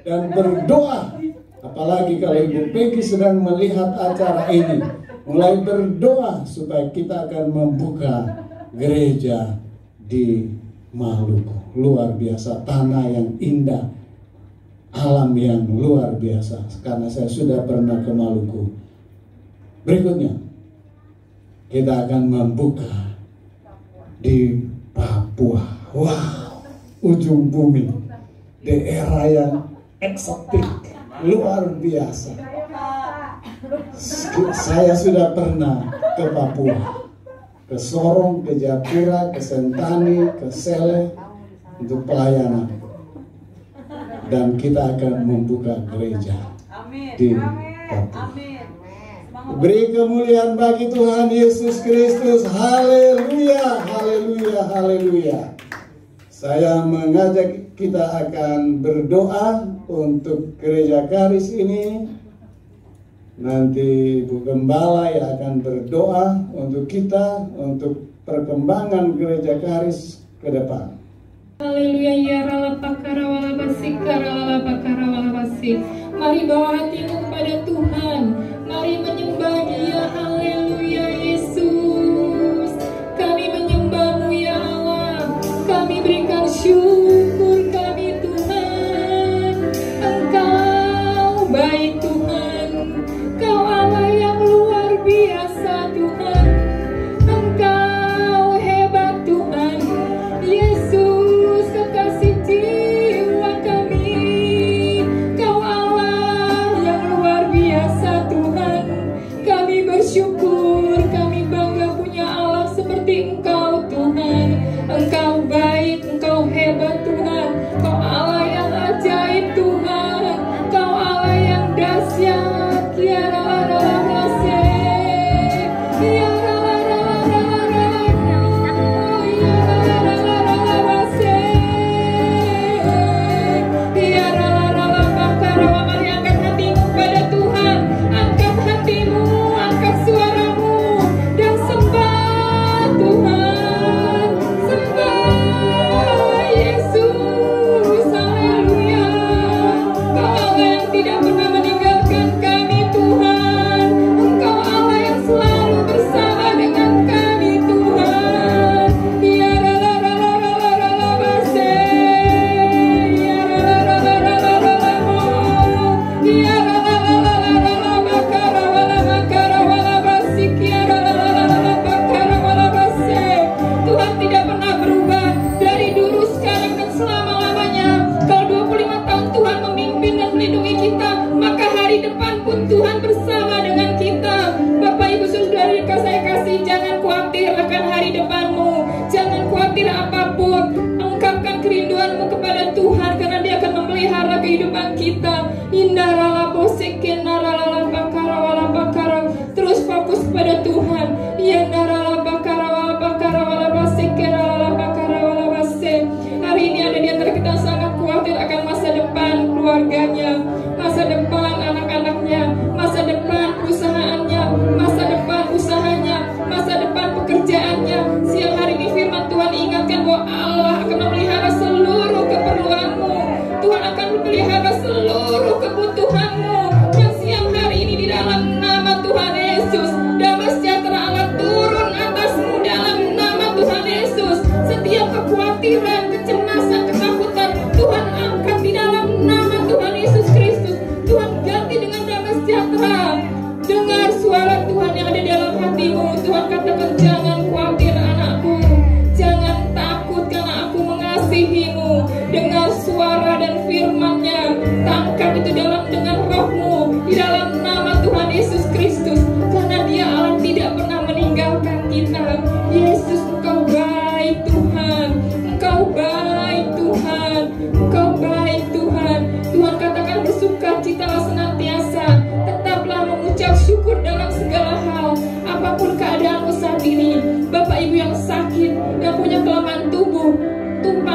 S2: dan berdoa. Apalagi kalau Ibu Peggy sedang melihat acara ini, mulai berdoa supaya kita akan membuka gereja di Maluku. Luar biasa, tanah yang indah, alam yang luar biasa. Karena saya sudah pernah ke Maluku. Berikutnya, kita akan membuka di Papua. Wow, ujung bumi, daerah yang eksotik, luar biasa. Saya sudah pernah ke Papua, ke Sorong, ke Japura, ke Sentani, ke Sele untuk pelayanan. Dan kita akan membuka gereja di Papua. Beri kemuliaan bagi Tuhan Yesus Kristus. Haleluya, haleluya, haleluya. Saya mengajak kita akan berdoa untuk gereja Karis ini. Nanti Ibu Gembala yang akan berdoa untuk kita, untuk perkembangan gereja Karis ke depan.
S1: Haleluya, ya rala pakara wala basik, rala pakara wala basik. Mari bawa hatimu kepada Tuhan. Mari menyembah Dia. Haleluya, Yesus. Kami menyembah-Mu ya Allah. Kami berikan syukur kami Tuhan. Engkau baik Tuhan. Kau Allah yang luar biasa Tuhan. Engkau hebat Tuhan. Yesus kekasih jiwa kami. Kau Allah yang luar biasa Tuhan. Kami bersyukur, kami bangga punya Allah seperti Engkau Tuhan. Engkau baik, Engkau hebat Tuhan. Kau Allah yang ajaib Tuhan. Kau Allah yang dahsyat. Ya kehidupan kita. Terus fokus pada Tuhan. Hari ini ada di antara kita sangat khawatir akan masa depan keluarganya, masa depan anak-anaknya, masa depan perusahaannya, masa depan usahanya, masa depan pekerjaannya. Siang hari ini firman Tuhan ingatkan bahwa Allah akan memelihara seluruh keperluanmu. Tuhan akan memelihara seluruh kebutuhanmu. Dan siang hari ini di dalam nama Tuhan Yesus, damai sejahtera Allah turun atasmu dalam nama Tuhan Yesus. Setiap kekhawatiran, kecemasan, ketakutan, Tuhan angkat di dalam nama Tuhan Yesus Kristus. Tuhan ganti dengan damai sejahtera. Dengar suara Tuhan yang ada dalam hatimu. Tuhan katakan, jangan khawatir anakku.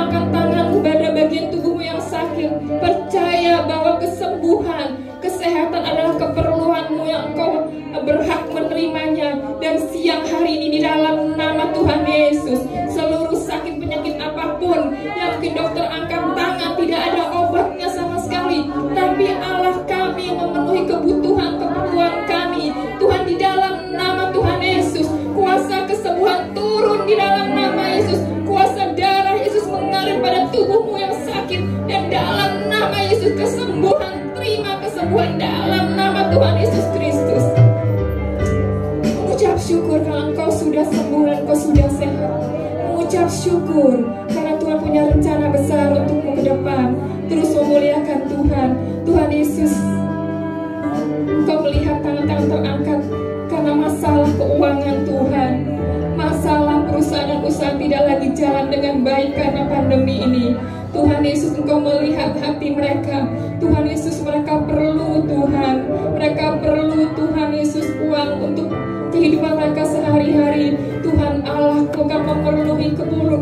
S4: ulurkan tanganmu pada bagian tubuhmu yang sakit. Percaya bahwa kesembuhan, kesehatan adalah keperluanmu yang engkau berhak menerimanya. Dan siang hari ini di dalam nama Tuhan Yesus, seluruh sakit penyakit apapun yang mungkin dokter angkat tangan tidak ada obatnya sama sekali, tapi Allah kami yang memenuhi kebutuhan kami. Tuhan, di dalam nama Tuhan Yesus, kuasa kesembuhan turun di dalam nama Yesus. Kuasa darah Yesus mengalir pada tubuhmu yang sakit, dan dalam nama Yesus kesembuhan, terima kesembuhan dalam nama Tuhan Yesus Kristus. Mengucap syukur karena engkau sudah sembuh dan engkau sudah sehat. Mengucap syukur karena Tuhan punya rencana besar untukmu ke depan. Terus memuliakan Tuhan. Tuhan Yesus, engkau melihat tangan-tangan terangkat karena masalah keuangan Tuhan. Masalah perusahaan dan usaha tidak lagi jalan dengan baik karena pandemi ini. Tuhan Yesus, engkau melihat hati mereka. Tuhan Yesus, mereka perlu Tuhan. Mereka perlu Tuhan Yesus uang untuk kehidupan mereka sehari-hari. Tuhan Allah, engkau memenuhi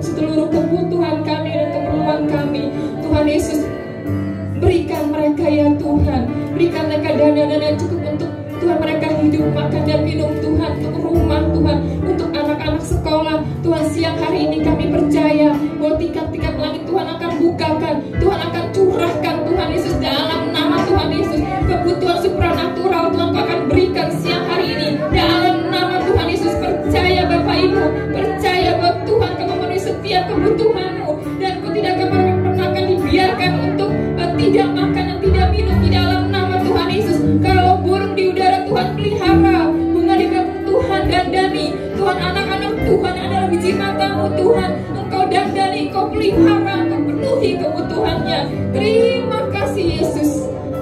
S4: seluruh kebutuhan kami dan keperluan kami. Tuhan Yesus, berikan mereka ya Tuhan. Berikan mereka dana-dana yang cukup untuk Tuhan mereka hidup, makan dan minum Tuhan, untuk rumah Tuhan, untuk anak-anak sekolah. Tuhan, siang hari ini kami percaya bahwa tingkat-tingkat langit Tuhan akan bukakan, Tuhan akan curahkan Tuhan Yesus dalam nama Tuhan Yesus. Kebutuhan supranatural Tuhan Kau akan berikan siang hari ini dalam nama Tuhan Yesus. Percaya Bapak Ibu, percaya bahwa Tuhan akan memenuhi setiap kebutuhanmu, dan Kau tidak akan dibiarkan untuk tidak makan dan tidak minum di dalam nama Tuhan Yesus. Kalau burung di udara Tuhan pelihara, bunga di kebun Tuhan dandani. Tuhan, anak-anak Tuhan adalah biji matamu Tuhan. Engkau dandani, Engkau pelihara, Engkau penuhi kebutuhannya. Terima kasih Yesus.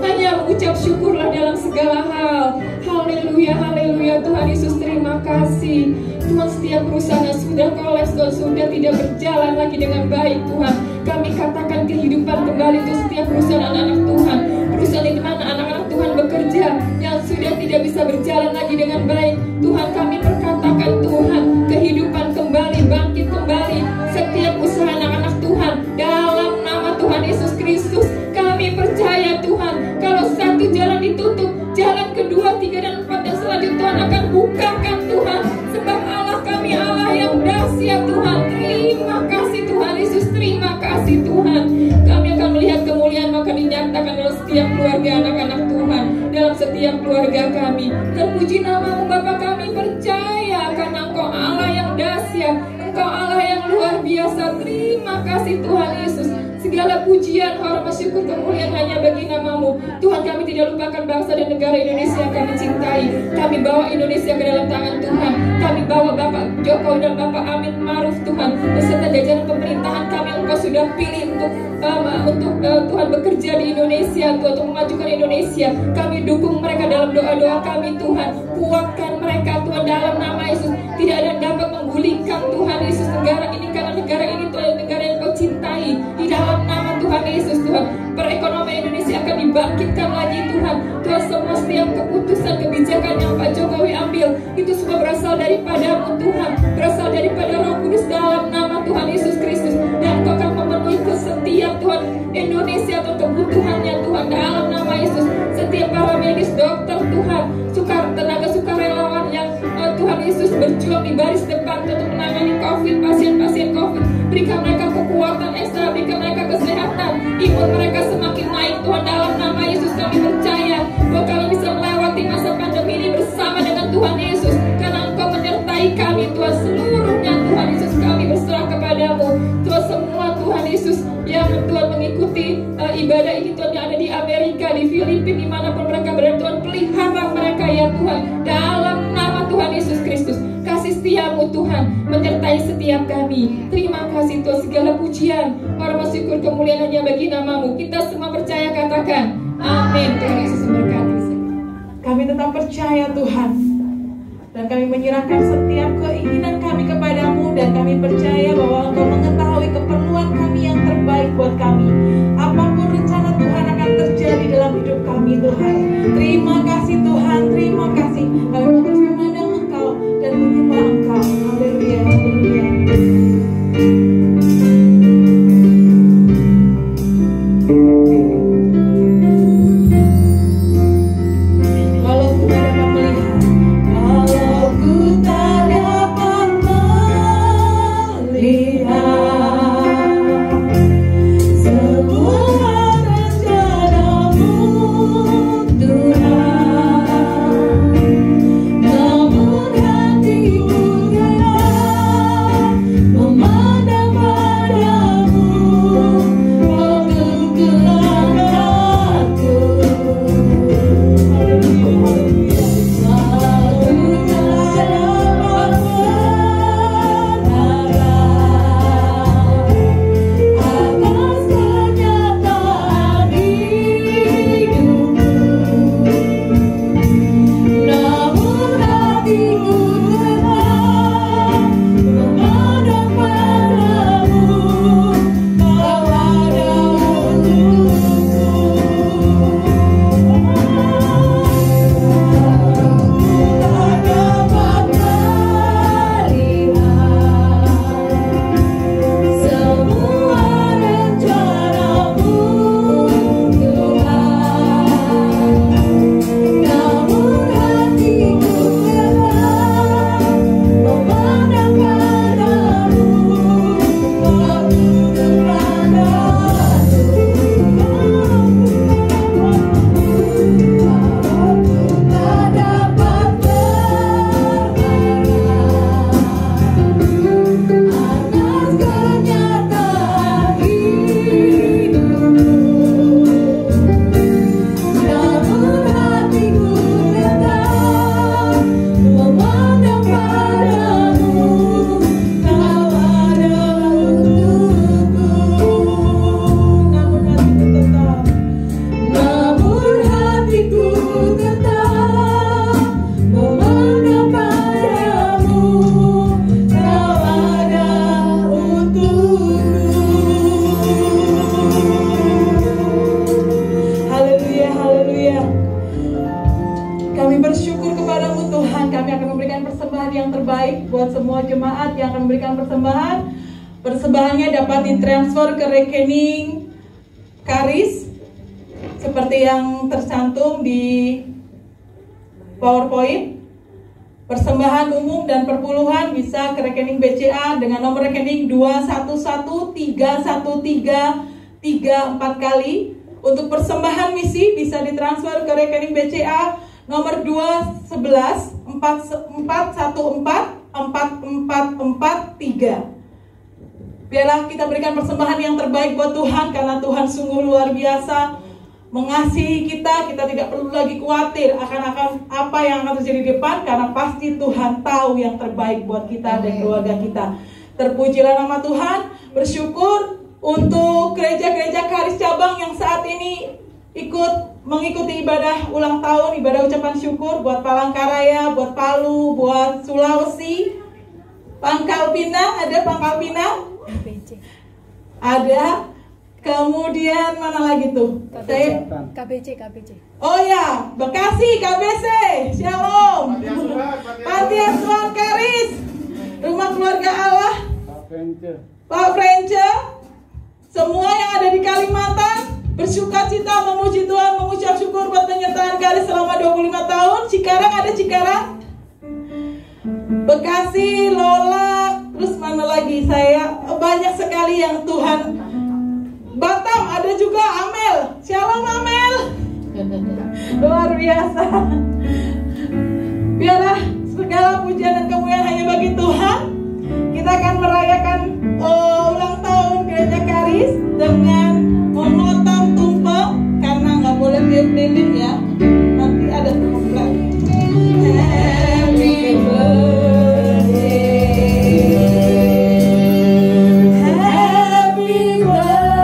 S4: Hanya mengucap syukurlah dalam segala hal. Haleluya, haleluya. Tuhan Yesus, terima kasih. Tuhan, setiap perusahaan yang sudah kolaps dan sudah tidak berjalan lagi dengan baik Tuhan, kami katakan kehidupan kembali untuk setiap perusahaan anak-anak Tuhan. Perusahaan di mana anak-anak Tuhan bekerja yang sudah tidak bisa berjalan lagi dengan baik, Tuhan kami perkatakan Tuhan, kehidupan kembali, bangkit kembali setiap usaha anak-anak Tuhan dalam nama Tuhan Yesus Kristus. Kami percaya Tuhan, kalau satu jalan ditutup, jalan kedua, 3 dan 4 dan selanjutnya Tuhan akan bukakan Tuhan. Sebab Allah kami Allah yang dahsyat Tuhan. Terima kasih Tuhan Yesus, terima kasih Tuhan. Kami akan melihat kemuliaan maka dinyatakan dalam setiap keluarga anak-anak Tuhan, dalam setiap keluarga kami. Terpuji namamu Bapa, kami percaya karena Engkau Allah yang dahsyat, Engkau Allah yang luar biasa. Terima kasih Tuhan Yesus. Segala pujian, hormat, syukur, kemuliaan hanya bagi namamu. Tuhan, kami tidak lupakan bangsa dan negara Indonesia yang kami cintai. Kami bawa Indonesia ke dalam tangan Tuhan. Kami bawa Bapak Jokowi dan Bapak Amin Ma'ruf Tuhan, beserta jajaran pemerintahan kami. Engkau sudah pilih untuk Tuhan bekerja di Indonesia, Tuhan, untuk memajukan Indonesia. Kami dukung mereka dalam doa-doa kami Tuhan. Kuatkan mereka Tuhan dalam nama Yesus. Tidak ada yang dapat menggulingkan Tuhan Yesus negara ini, karena negara ini Tuhan negara yang Kau cintai. Di dalam nama Tuhan Yesus Tuhan, perekonomian Indonesia akan dibangkitkan lagi Tuhan. Tuhan, semua setiap keputusan kebijakan yang Pak Jokowi ambil itu semua berasal daripadamu Tuhan, berasal daripada Roh Kudus dalam nama Tuhan Yesus Kristus. Dan Kau akan memenuhi setiap Tuhan Indonesia atau kebutuhannya Tuhan dalam nama Yesus. Setiap para medis, dokter Tuhan, tenaga sukarelawan yang Tuhan Yesus berjuang di baris depan untuk menangani COVID, pasien-pasien COVID, berikan mereka kekuatan ekstra, berikan mereka kesehatan, imun mereka semakin naik Tuhan dalam nama Yesus. Kami percaya bahwa kami bisa melewati masa pandemi ini bersama dengan Tuhan Yesus, karena Engkau menyertai kami Tuhan. Seluruhnya Tuhan Yesus kami berserah kepadamu Tuhan. Semua Tuhan Yesus yang Tuhan mengikuti ibadah ini Tuhan, yang ada di Amerika, di Filipina, dimanapun mereka berada Tuhan, pelihara mereka ya Tuhan dalam nama Tuhan Yesus Kristus. Kasih setiamu Tuhan menyertai setiap kami. Terima kasih Tuhan, segala pujian, hormat, syukur, kemuliaan hanya bagi namamu. Kita semua percaya, katakan amin. Tuhan Yesus memberkati.
S1: Kami tetap percaya Tuhan, dan kami menyerahkan setiap keinginan kami kepadamu, dan kami percaya bahwa Engkau mengetahui keperluan kami yang terbaik buat kami. Apapun rencana Tuhan akan terjadi dalam hidup kami Tuhan. Terima kasih Tuhan, terima kasih. Kami mau terus memandang Engkau dan menyembah Engkau. Haleluya, haleluya. kami akan memberikan persembahan yang terbaik buat semua jemaat yang akan memberikan persembahan. Persembahannya dapat ditransfer ke rekening Karis seperti yang tercantum di PowerPoint. Persembahan umum dan perpuluhan bisa ke rekening BCA dengan nomor rekening 21131334 kali. Untuk persembahan misi bisa ditransfer ke rekening BCA nomor 21141444443. Biarlah kita berikan persembahan yang terbaik buat Tuhan, karena Tuhan sungguh luar biasa mengasihi kita. Kita tidak perlu lagi khawatir akan apa yang akan terjadi di depan, karena pasti Tuhan tahu yang terbaik buat kita dan keluarga kita. Terpujilah nama Tuhan. Bersyukur untuk gereja-gereja Karis cabang yang saat ini mengikuti ibadah ulang tahun, ibadah ucapan syukur buat Palangkaraya, buat Palu, buat Sulawesi, Pangkal Pinang, ada Pangkal Pinang? Ada. Kemudian mana lagi tuh?
S3: KBC.
S1: Oh ya, Bekasi, KBC, Shalom, Panti Asuhan Karis, Rumah Keluarga Allah, Pak Frence, semua yang ada di Kalimantan, bersuka cita, memuji Tuhan, mengucap syukur buat penyertaan Karis selama 25 tahun. Cikarang, ada Cikarang, Bekasi, Lola, terus mana lagi banyak sekali yang Tuhan. Batam ada juga, Amel, Shalom Amel, luar biasa. Biarlah segala pujian dan kemuliaan hanya bagi Tuhan. Kita akan merayakan ulang tahun Gereja Karis dengan memotong tumpeng, karena nggak boleh tiup-tiup ya, nanti ada tumpeng. Happy birthday. Happy birthday.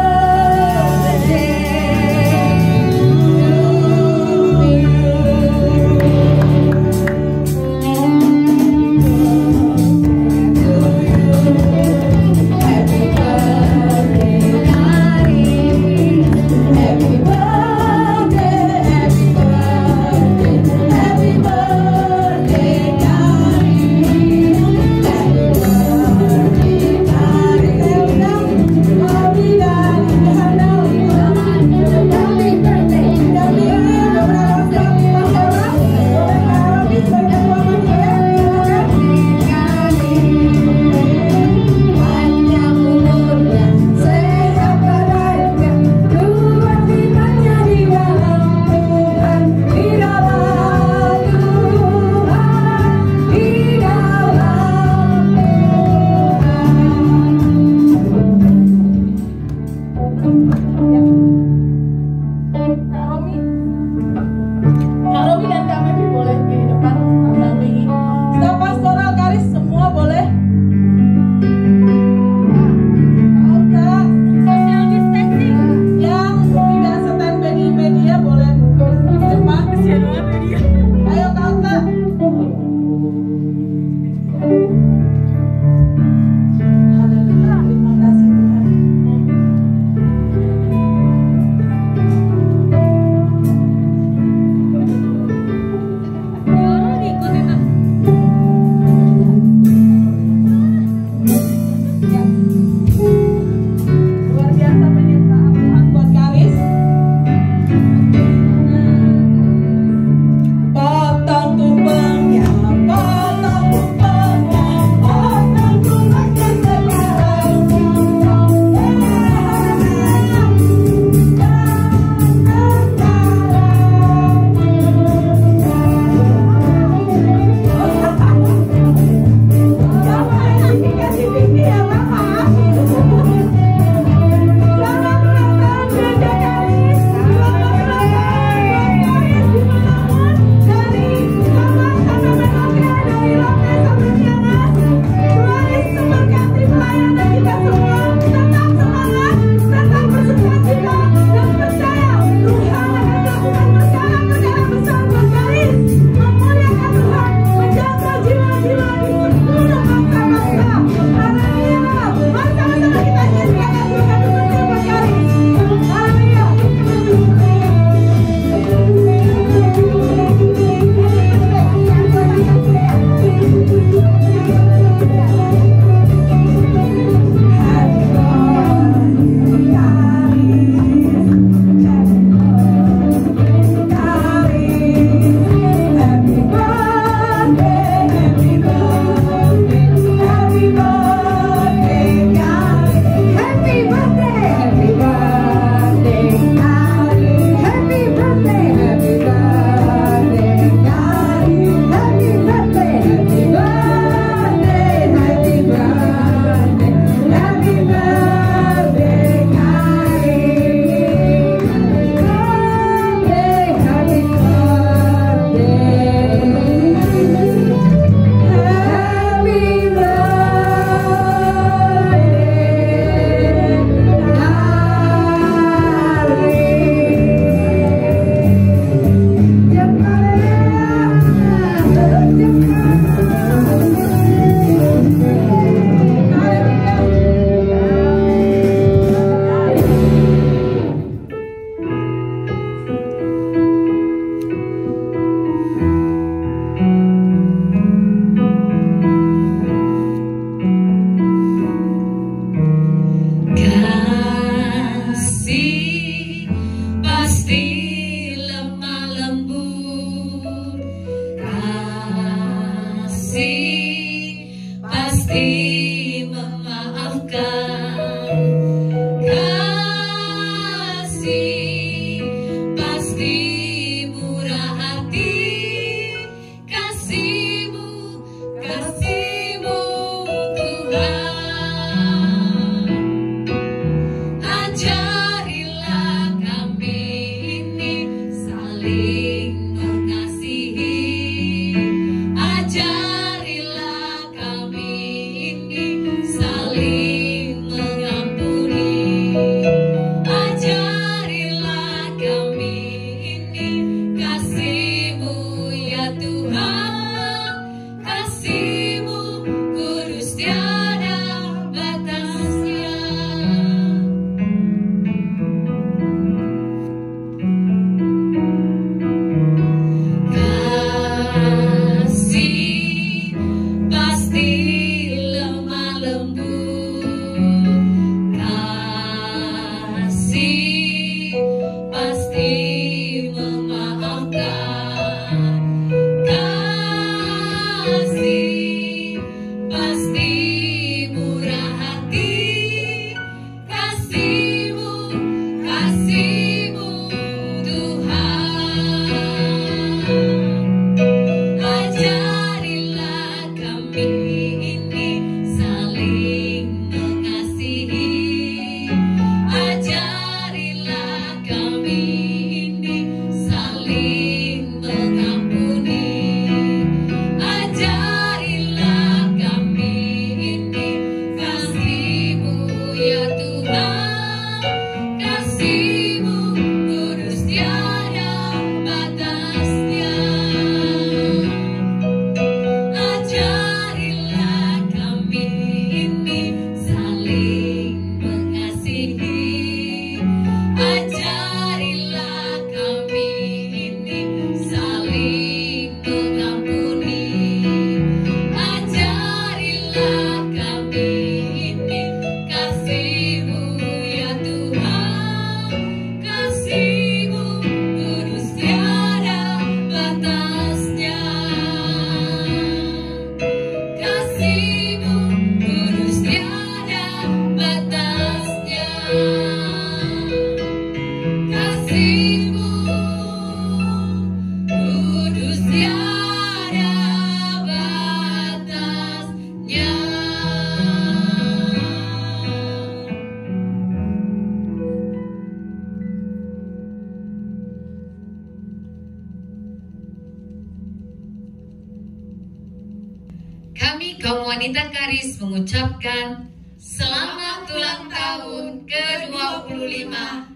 S5: Kami kaum wanita Karis mengucapkan selamat ulang tahun ke-25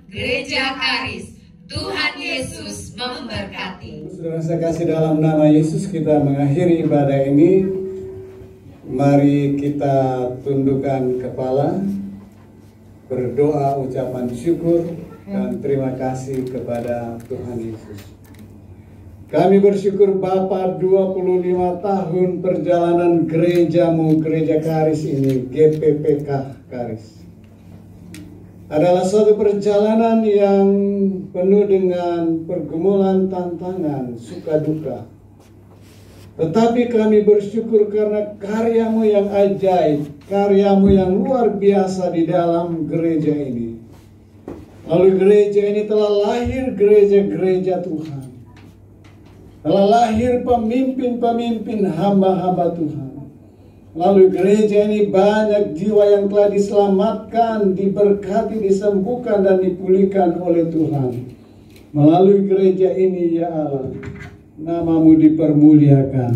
S5: Gereja Karis. Tuhan Yesus memberkati.
S2: Saudara saya kasih dalam nama Yesus kita mengakhiri ibadah ini. Mari kita tundukkan kepala, berdoa ucapan syukur dan terima kasih kepada Tuhan Yesus. Kami bersyukur Bapa, 25 tahun perjalanan gerejamu, Gereja Karis ini, GPPK Karis, adalah suatu perjalanan yang penuh dengan pergumulan, tantangan, suka duka. Tetapi kami bersyukur karena karyamu yang ajaib, karyamu yang luar biasa di dalam gereja ini. Lalu gereja ini telah lahir gereja-gereja Tuhan. Telah lahir pemimpin-pemimpin hamba-hamba Tuhan. Lalu gereja ini banyak jiwa yang telah diselamatkan, diberkati, disembuhkan dan dipulihkan oleh Tuhan. Melalui gereja ini ya Allah, namamu dipermuliakan.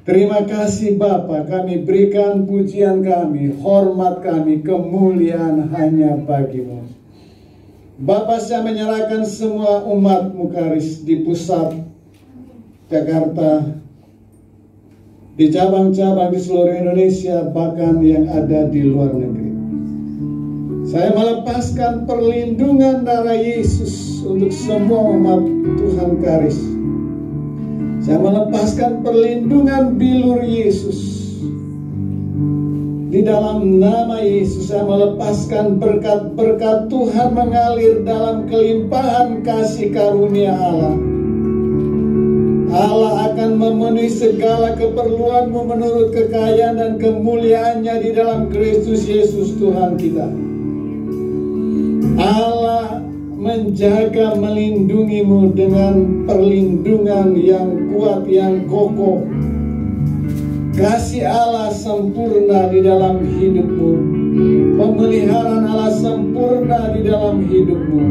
S2: Terima kasih Bapa, kami berikan pujian kami, hormat kami, kemuliaan hanya bagimu. Bapa, saya menyerahkan semua umat-Mu Karis di pusat Jakarta, di cabang-cabang di seluruh Indonesia, bahkan yang ada di luar negeri. Saya melepaskan perlindungan darah Yesus untuk semua umat Tuhan Karis. Saya melepaskan perlindungan bilur Yesus. Di dalam nama Yesus saya melepaskan berkat-berkat Tuhan mengalir dalam kelimpahan kasih karunia Allah. Allah akan memenuhi segala keperluanmu menurut kekayaan dan kemuliaannya di dalam Kristus Yesus Tuhan kita. Allah menjaga, melindungimu dengan perlindungan yang kuat, yang kokoh. Kasih Allah sempurna di dalam hidupmu, pemeliharaan Allah sempurna di dalam hidupmu,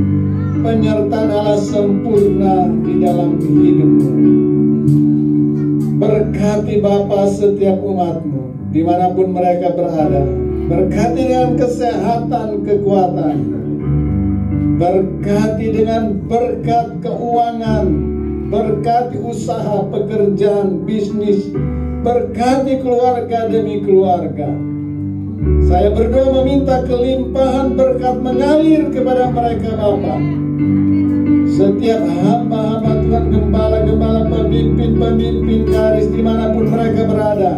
S2: penyertaan Allah sempurna di dalam hidupmu. Berkati Bapa setiap umatmu dimanapun mereka berada. Berkati dengan kesehatan, kekuatan. Berkati dengan berkat keuangan. Berkati usaha, pekerjaan, bisnis. Berkati keluarga demi keluarga. Saya berdoa meminta kelimpahan berkat mengalir kepada mereka Bapa. Setiap hamba-hamba Tuhan, gembala-gembala, pemimpin-pemimpin karis dimanapun mereka berada.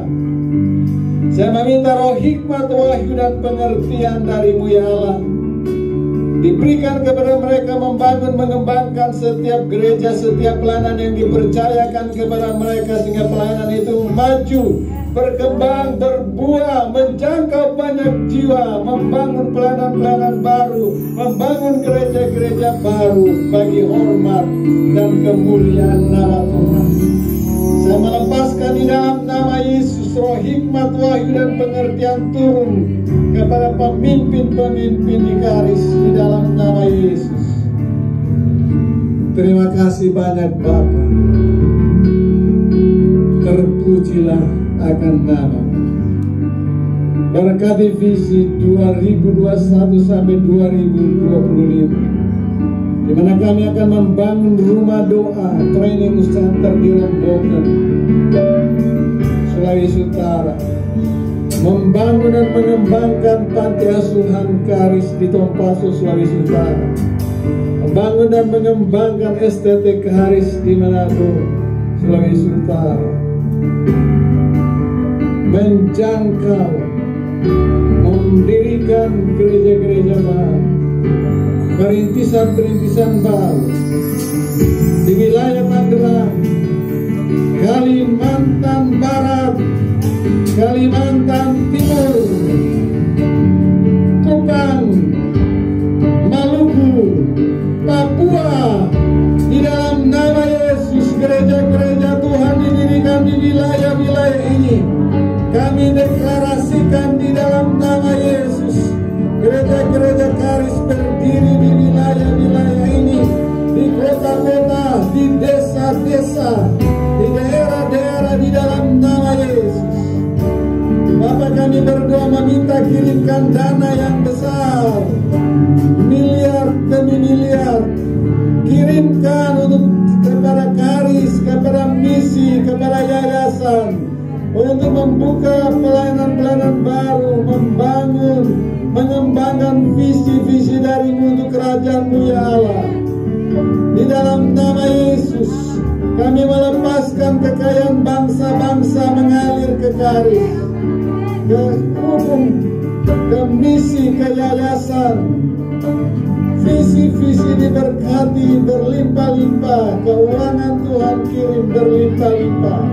S2: Saya meminta roh hikmat, wahyu dan pengertian dari-Mu ya Allah. Diberikan kepada mereka membangun, mengembangkan setiap gereja, setiap pelayanan yang dipercayakan kepada mereka, sehingga pelayanan itu maju, berkembang, berbuah, menjangkau banyak jiwa, membangun pelayanan-pelayanan baru, membangun gereja-gereja baru bagi hormat dan kemuliaan nama Tuhan. Saya melepaskan di dalam nama Yesus roh hikmat, wahyu dan pengertian turun kepada pemimpin-pemimpin di karis di dalam nama Yesus. Terima kasih banyak Bapa. Terpujilah akan nama. Berkati visi 2021 sampai 2025. Di mana kami akan membangun rumah doa, training center di Rombokan, Sulawesi Utara. Membangun dan mengembangkan panti asuhan karis di Tompaso, Sulawesi Utara. Membangun dan mengembangkan STT karis di Manado, Sulawesi Utara. Menjangkau, mendirikan gereja-gereja baru, perintisan-perintisan baru di wilayah Tangerang, Kalimantan Barat, Kalimantan Timur, Kupang, Maluku, Papua. Di dalam nama Yesus, gereja-gereja Tuhan didirikan di wilayah-wilayah ini. Kami deklarasikan di dalam nama Yesus, gereja-gereja karis berdiri di wilayah-wilayah ini, di kota-kota, di desa-desa, di daerah-daerah di dalam nama Yesus. Bapak, kami berdoa meminta kirimkan dana yang besar, miliar demi miliar. Kirimkan untuk kepada karis, kepada misi, kepada yayasan, untuk membuka pelayanan-pelayanan baru, membangun, mengembangkan visi-visi dari-Mu untuk kerajaan-Mu ya Allah. Di dalam nama Yesus, kami melepaskan kekayaan bangsa-bangsa mengalir ke karis, ke hukum, ke misi, ke yayasan. Visi-visi diberkati berlimpah-limpah, keuangan Tuhan kirim berlimpah-limpah.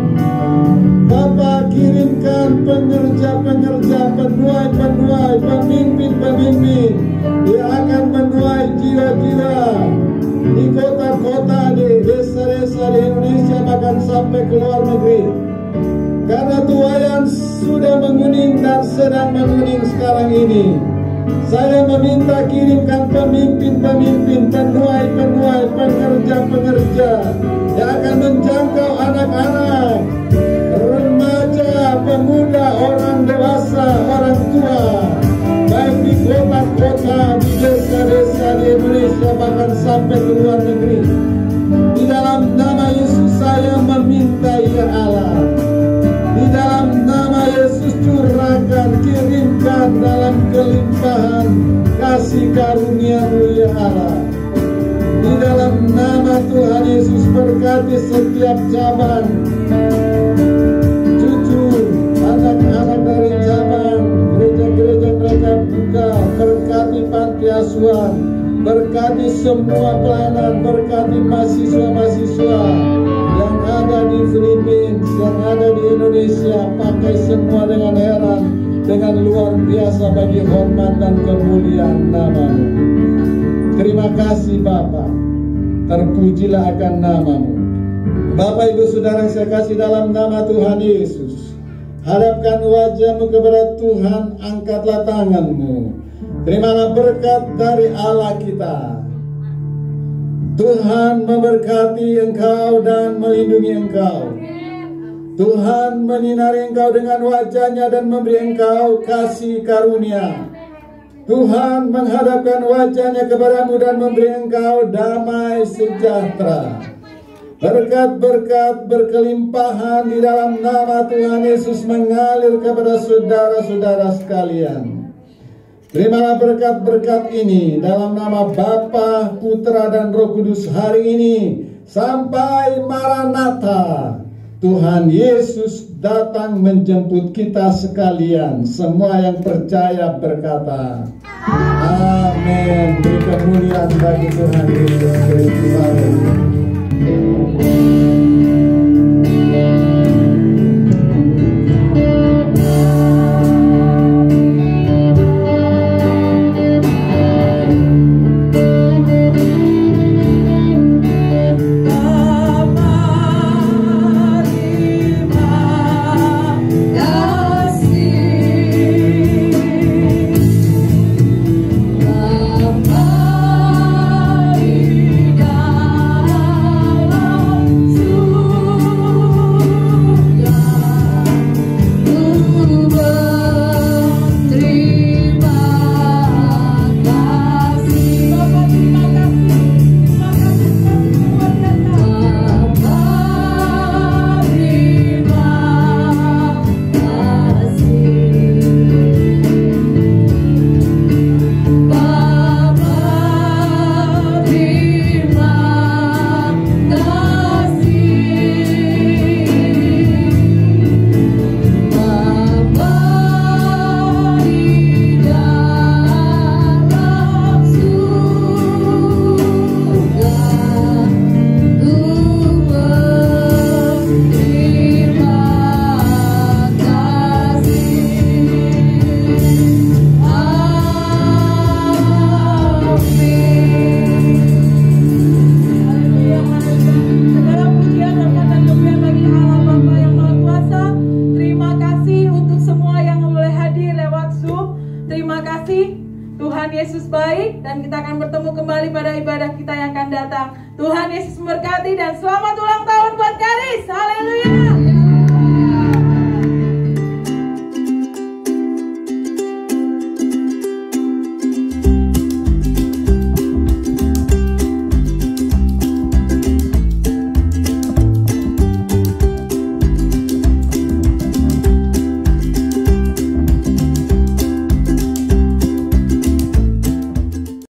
S2: Bapa, kirimkan pekerja-pekerja, penuai-penuai, pemimpin-pemimpin yang akan menuai jiwa-jiwa di kota-kota, di desa-desa di Indonesia, bahkan sampai ke luar negeri. Karena tuayan sudah menguning dan sedang menguning sekarang ini. Saya meminta kirimkan pemimpin-pemimpin, penuai-penuai, pekerja-pekerja yang akan menjangkau anak-anak, remaja, pemuda, orang dewasa, orang tua, baik di kota-kota, di desa-desa di Indonesia, bahkan sampai ke luar negeri. Di dalam nama Yesus saya meminta ya Allah. Di dalam nama Yesus curahkan, kirimkan dalam kelimpahan kasih karunia-Mu ya Allah. Di dalam nama Tuhan Yesus berkati setiap cabang, cucu, anak-anak dari cabang, gereja-gereja mereka buka, berkati panti asuhan, berkati semua pelayanan, berkati mahasiswa-mahasiswa yang ada di Filipina, yang ada di Indonesia, pakai semua dengan heran, dengan luar biasa bagi hormat dan kemuliaan nama-Mu. Terima kasih Bapa. Terpujilah akan nama-Mu. Bapak Ibu Saudara saya kasih dalam nama Tuhan Yesus. Hadapkan wajah-Mu kepada Tuhan, angkatlah tangan-Mu. Terimalah berkat dari Allah kita. Tuhan memberkati engkau dan melindungi engkau. Tuhan menyinari engkau dengan wajah-Nya dan memberi engkau kasih karunia. Tuhan menghadapkan wajah-Nya kepadamu dan memberi engkau damai sejahtera. Berkat-berkat berkelimpahan di dalam nama Tuhan Yesus mengalir kepada saudara-saudara sekalian. Terimalah berkat-berkat ini dalam nama Bapa, Putra, dan Roh Kudus hari ini sampai Maranatha. Tuhan Yesus datang menjemput kita sekalian. Semua yang percaya berkata amin. Beri kemuliaan bagi Tuhan Yesus Kristus.
S1: Yesus baik dan kita akan bertemu kembali pada ibadah kita yang akan datang. Tuhan Yesus memberkati dan selamat ulang tahun buat Karis. Haleluya.